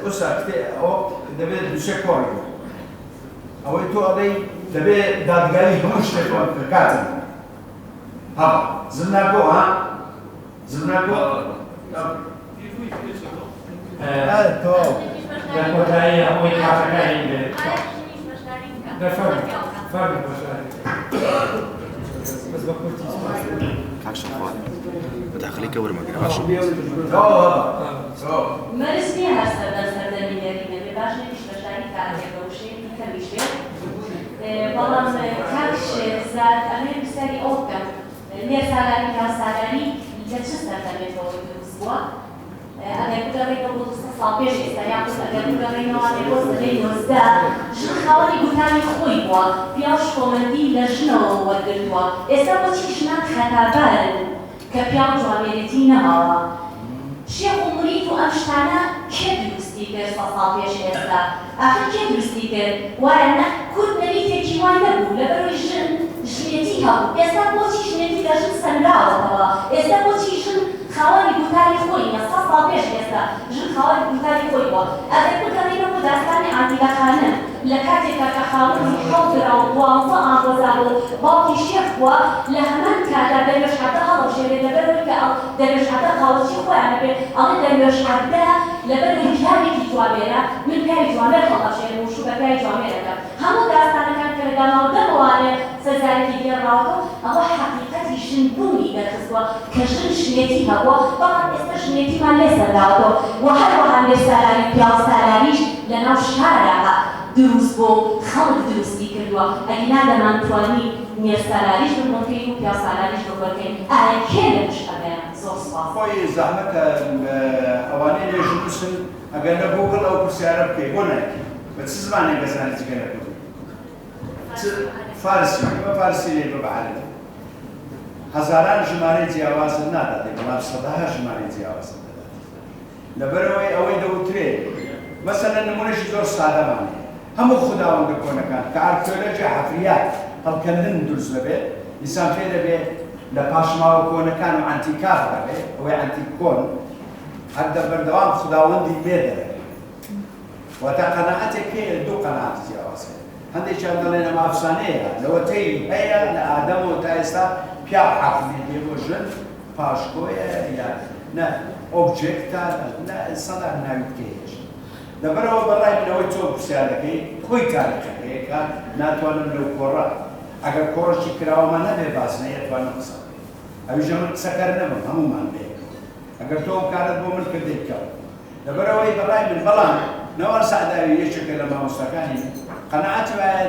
ئوستا دەبێت دووسێ کۆڕی ئەوەی تۆ ئەڵێی دەبێت دادگایی هەموو شتێک کاتن هەڵ زم ناگۆ ها زم زناكو تو لەکۆتایی هەمووی کاتەکانی دەفەرمی بەشاری بەس بە کورتی کاکشە خوار بەداخلی کە وەرمەگرە باشە مەرز نییە هەر سەردەمی دەرینەبێ باش نەویش بەشداری کارێک بە وشەیەکی کەمیش بێت بەڵام کاک شێرزاد ئەمێ بسەری ئەو بکەم لێ سالاری کا سالاری لە چ سەردەمێتەوە دروست بووە ئەگەر بگەڕێتەوە بۆ 200 ساڵ پێش ئێستا یان ئەگەر بگەڕێنەوە بۆ سەدەی 19 ژن خاوەنی گوتانی خۆی بووە پیاو شکۆمەندی لە ژنەوە وەرگرتووە ئێستا بۆچی ژنان خەتابارن کە پیاو جوانێتی نەماوە شێخ و مرید و ئەم شتانە کێ دروستی کرد 100 ساڵ پێش ئێستا ئاخر کێ دروستی کرد وایە نە کورد نەریتێکی وای نەبوو لەبەرەوەی ژن ژنێتی هەبوو ئێستا بۆچی ژنێتی لە ژن سەنراوەتەوە ئێستا بۆچی ژن خاوەنی گوتاری خۆی نە 100 ساڵ پێش ئێستا ژن خاوەنی گوتاری خۆی بووە ئەگەر بگەڕێنەوە بۆ داستانی عادیلەخانە لە کاتێکا کە خاوەنی خەڵکرا و 12 ئامۆزا بوو باوکی شێخ بووە لە هەمان کاتا دەروێشحەتە هەڵەبژێرێت لەبەرەوەی کە دەروێشحەتە قاوەچی خۆیان هەبێت ئەڵێ دەروێشحەتە لەبەرەوەی پیاوێکی جوامێرە من پیاوی جوامێر هەڵەبژێرم و شوو بە پیاوی جوامێرەکەم هەموو داستانەکان کە لەگەڵاو دەمەوانێ سەرزارێکی گێڕاوەتەوە ئەوە حەقیقەتی ژنبوونی دەرخستووە کە ژن شنێتی هەبووە بەڵام ئێستا شنێتیمان لێ سەرداوەتەوە و هەروەها لێسالاری پیاو سالاریش لەناو شارەکە دروست بۆ خەڵک دروستی کردووە ئەگینا دەمانتوانی نێرسالاریش بکۆنکەین و پیاسالاریش بکۆنکەین ئایا کێ لە شتەکەیان زۆر سوپاس خۆی زەحمەتە ئەوانەی لێژ نووسن ئەگەر لە گوگڵ ئەو پرسیارە بکەی بۆ نایکەی بە چ زمانێک دەزانێت چ گەرە بکەی فارسی بە فارسی لێ بە بەعەربی هەزاران ژمارەی جیاوازت ناداتێ بەڵام سەدەها ژمارەی جیاوازت دەدات لەبەرەوەی ئەوەی دەوترێت مەسەلەن نمونەشی زۆر سادەمانێ هەموو خوداوەندە کۆنەکان کە ئارکێۆلۆژیا حەفریات هەڵکەندن دروست دەبێت ئینسان پێ دەبێت لە پاشماوە کۆنەکان و ئەنتیکاف دەبێت ئەوەی ئەنتیکۆن هەر دەبەردەوام خوداوەندی لێ دەبێت واتە قەناعەتێک هەیە دوو قەناعەت جیاواز هەیە هەندێکیان دەڵێن ئەمە ئەفسانەیە لەوەتەی هەیە لە ئادەمەوە تا ئێستا پیا حاکمێتی بۆ ژن پاشکۆیە یا نە ئۆبجێکتە لە ئینسانە ناوی بکەیەش لەبەرەوە بەڕای منەوەی تۆ پرسیار دەکەی خۆی تاریخەکەیە کە ناتوانم لەو کۆڕە ئەگەر کۆڕەشی کراوەمە نەبێ باز نەیەتوانم قسە بکەم ئەویژە من قسەکەر نەبم هەمومان بێ ئەگەر تۆ کارت بۆ من کردی بکەوە لەبەرەوەی بەڕای من بەڵام نەوەر سەعداوی یەکێکە لە مامۆستاکانی قەناعەتی وایە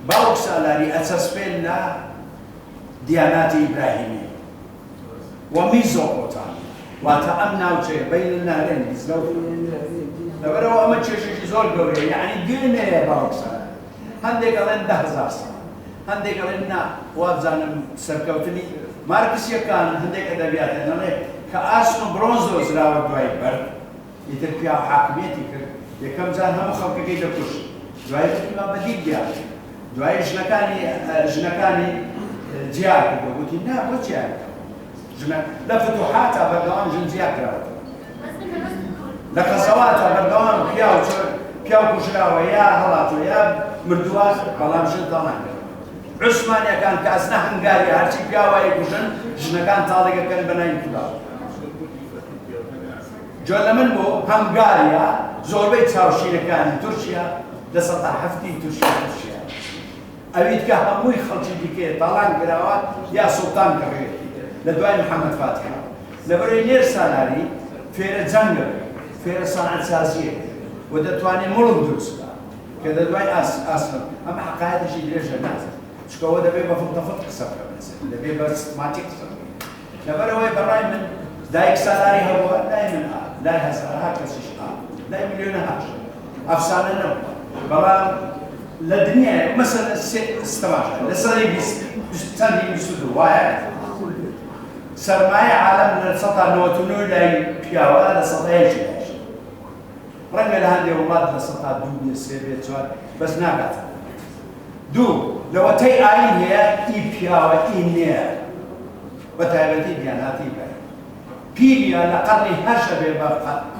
باوک سالاری ئەچەسپێن لە دیاناتی ئیبراهیمی و میزۆپۆتامی واتە ئەم ناوچەیە بین النهرین لەبەرەوە ئەمە کێشێکی زۆر گەورەیە یعنی دوێنەیە باوک سالاری هەندێک ئەڵێن 10,000 ساڵ هەندێک ئەڵێن نا وابزانم سەرکەوتنی مارکسیەکان هەندێک ئەدەبیاتێن دەڵێ کە ئاسن و برۆنز دۆزراوە دوای بەرد ئیتر پیا حاکمیەتی کرد یەکەم جار هەموو خەڵکەکەی دەکوشت دوای ما بەدید بیان دوای ژنەکانی جیار کردەوە گوتی نا بۆ جیار لە فتوحاتە بەردەوام ژن جیار کراوەتەوە لە قەزەواتە بەردەوام پیا و کوژراوە یا هەڵاتوە یا مردووە بەڵام ژن تاڵان کرد عوسمانیەکان کە ئەسنە هەنگاریە هەرچی پیاوایە کوژن ژنەکان تاڵێکەکەن بەناوی کولاوە جۆ لە من بۆ هەنگاریە زۆربەی چاوشینەکانی تورکیا لە سەدا هەفتی تورکیا ئەویت کە هەمووی خەڵکی دیکێ تاڵان کراوە یا سوڵتان کڕێتی لە دوای محەممەد فاتحە لەبەرەوەی نێر سالاری فێرە جەنگە فێرە سانعەتسازیە و دەتوانێت مڵم دروستکە کە دەدوای ئاسم ئەمە حەقایەتێکی درێژە نازێت چکەوە دەبێت بە فڵتەفڵ قسە بکەن دەبێت بە سیستماتیک قسە بکەن لەبەرەوەی بەڕای من دایک سالاری هەبووە لای من لای هەزارها کەسیش لای میلیۆنەهاش ئەفسانە نەبووە بەڵام لە دنیای مەسەلە ستەماشە لە سەدەی چەندی 22 وایە سەرمایە عالەم لە 1999 لای پیاوە لە 100 ڕەنگە لە هەندێک وڵات لە 102 بێت 3 بێت 4 بەس ناگاتە دوو لەوەتەی ئاین هەیە ئی پیاوە ئی نییە بە تایبەتی دیاناتی بێت پیریە لە قەرنی هەشە بێ بە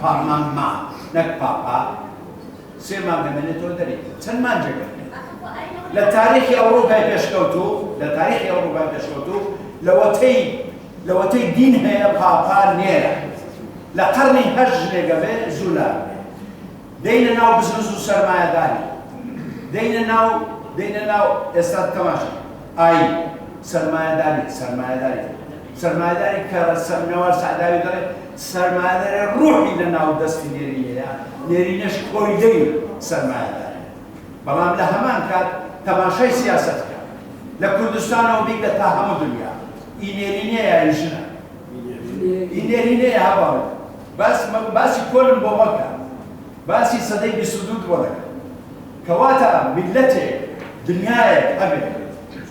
پارلەما نەک پاپا سێمان دەمێنێتەوە دەری چەند مانجێگە لە تاریخی ئەوروپای پێشکەوتوو لەوەتەی لەوەتەی دین هەیە پاپا نێرە لە قەرنی هەشت ژنێگە بێ زوولار دەینە ناو بزنس و سەرمایەداری دەینە ناو ئێستا تەماشا ئاین سەرمایەداری کە نەوار سەعداوی دەڵێ سەرمایەداری ڕوحی لە ناو دەستی نێرینەیە نێرینەش کۆیدەی سەرمایەداری بەڵام لە هەمان کات تەماشای سیاسەت کە لە کوردستانەوە بیت لە تا هەموو دنیا ئینێرینەیە ژنە ئینێرینەیە هەباڵ باسی کۆلم بۆ مەکە باسی سەدەی 22 بۆ دەکە کەواتە میلەتێک دنیایەک هەبێت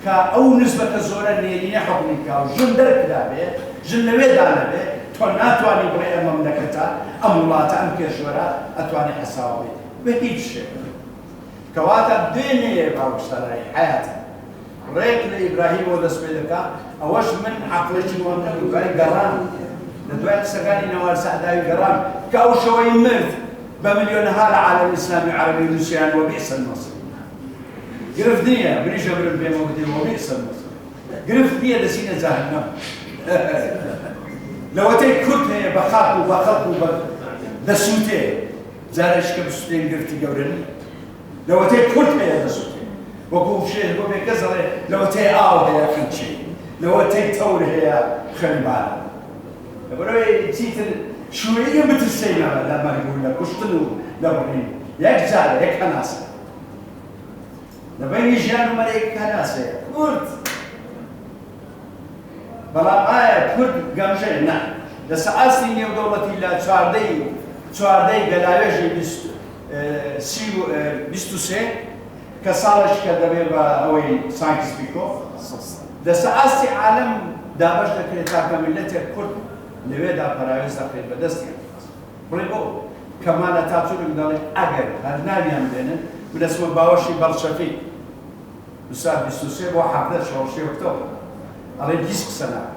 کە ئەو نسبەتە زۆرە نێرینە حەقوقی کا و ژن دەرکدا بێ ژن لەوێدا نەبێ تۆ ناتوانانی بڵێ ئەم مەملەکەتە ئەم وڵاتە ئەم پێشوەرە ئەتوانی حەساو بێت بە هیچ شێک کەواتە دوێنێ باوەشتەرایی حیاتە ڕێک لە ئیبراهیمەوە دەست پێ دەکا ئەوەش من عەقڵێکی وەم دوای گەڕام لە دوای قسەکانی نەوار سەعداوی گەڕام کە ئەو شەوەی مرد بە ملیۆنەها لە عالەمی ئیسلامی عەرەبی نووسیان وەبئس المەصیر گرفت نییە منیشە برم پێمە وتێ وەبئس المەصیر گرفت نییە دەچینە جەهەنەم لەوەتەی کورد هەیە بە خاک و بە خەڵک و بە دەسووتێ جارێک کە بسووتێن گرفتی گەورە نییە لەوەتەی کورد هەیە دەسووتێ وەکو شێر بۆ پێکەس دەڵێ لەوەتەی ئاو هەیە خەلچی لەوەتەی تەور هەیە خەلیبانە لەبەرەوەی چیتر شوێنە بترسێنەوە لە مەرگ و لە کوشتن و لە بڕین یەک جارە یەک هەناسە لە بینی ژیان و مەرێک هەناسەیە کورد بەڵام ئایا کورد گەمژەیە نا لە سەعاسی نێودەوڵەتی لە چواردەی گەلاوێژی 23 کە ساڵش کە دەبێت بە ئەوەی سانکس بیکۆف لە سەعاسی عالەم دابەش دەکرێت تاکە میلەتێک کورد لەوێدا پەراوێز دەکرێت بەدەستیان بڵێ بۆ کەمانە تاچوورم دەڵێ ئەگەر هەر ناویان بێنن بدەچمە باوەشی بەڵشەفی سال 23 بۆ 17 شەڕشی ئۆکتۆبر ئەڵێ دیس قسە ناکەن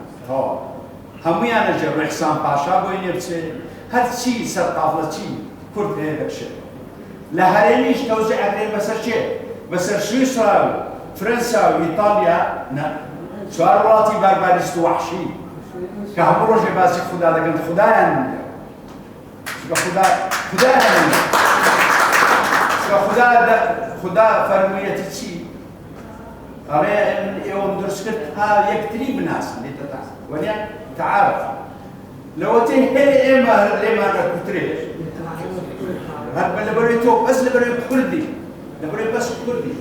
هەموویانە ژێر ڕێحسان پاشا بۆی نێ بچێ هەرچی سەرقافڵە چی کورد هەیە دەکشێت لە هەرێمیش تەوزیع ئەکرێت بەسەر چێ بەسەر سویسرا و فرەنسا و ئیتالیا نە چوار وڵاتی بارباریست و وەحشی کە هەموو ڕۆژێ باسی خودا دەکەن خودایان خدا فەرموویەتی چی ئەڵێ ئێوەم دروست کرد تا یەکتری بناسن لێتە وەنیا تعارف لەوەتەی هێ ئێمە هەر لێمانە کوترێت هەر لەبەرەوەی تۆ بەس لەبەرەوەی کوردی لەبەرەوەی بەس کوردی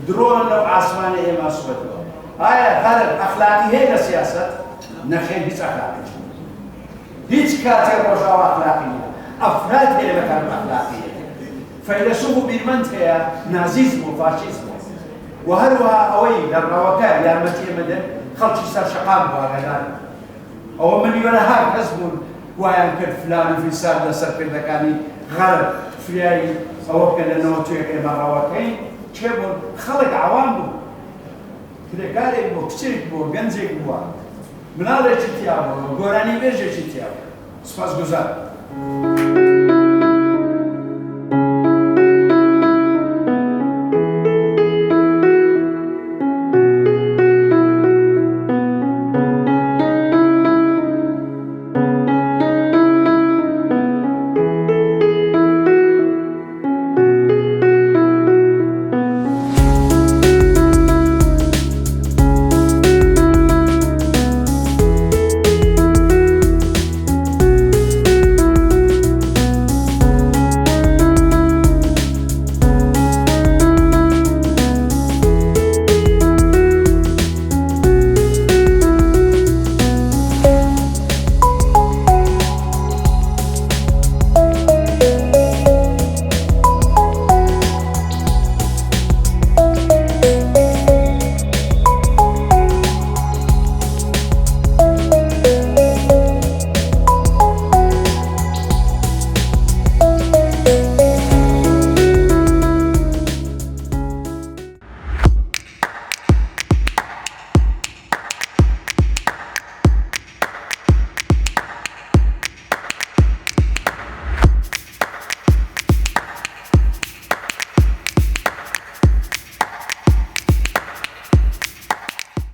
درۆن لەو ئاسمانە ئێمە سوبەتەوە ئایا هەر ئەخلاقی هەیە لە سیاسەت نەخێر هیچ ئەخلاقی هیچ کاتێک ڕۆژاوە ئەخلاقی نیە ئەفراد هەیە لە کار ئەخلاقی فەیلسوف و بیرمەند هەیە نازیزم و فاشیزم و هەروەها ئەوەی لە ڕاوەکە یارمەتی ئێمەدەن خەڵکی سەرشەقام بووەگەدان ئەوە ملیۆنەها کەس بوون وایان کرد فلان و فیساد لە سەرکردەکانی غەرب فریایی ئەوە بکە لەنەوە توێک ئێمە ڕاوەکەین چێ بوون خەڵک عەوام بوو کرێکارێک بوو کچێک بوو گەنجێک بووە مناڵێکی تیا بوو گۆرانی بێژێکی تیا بوو سپاسگوزار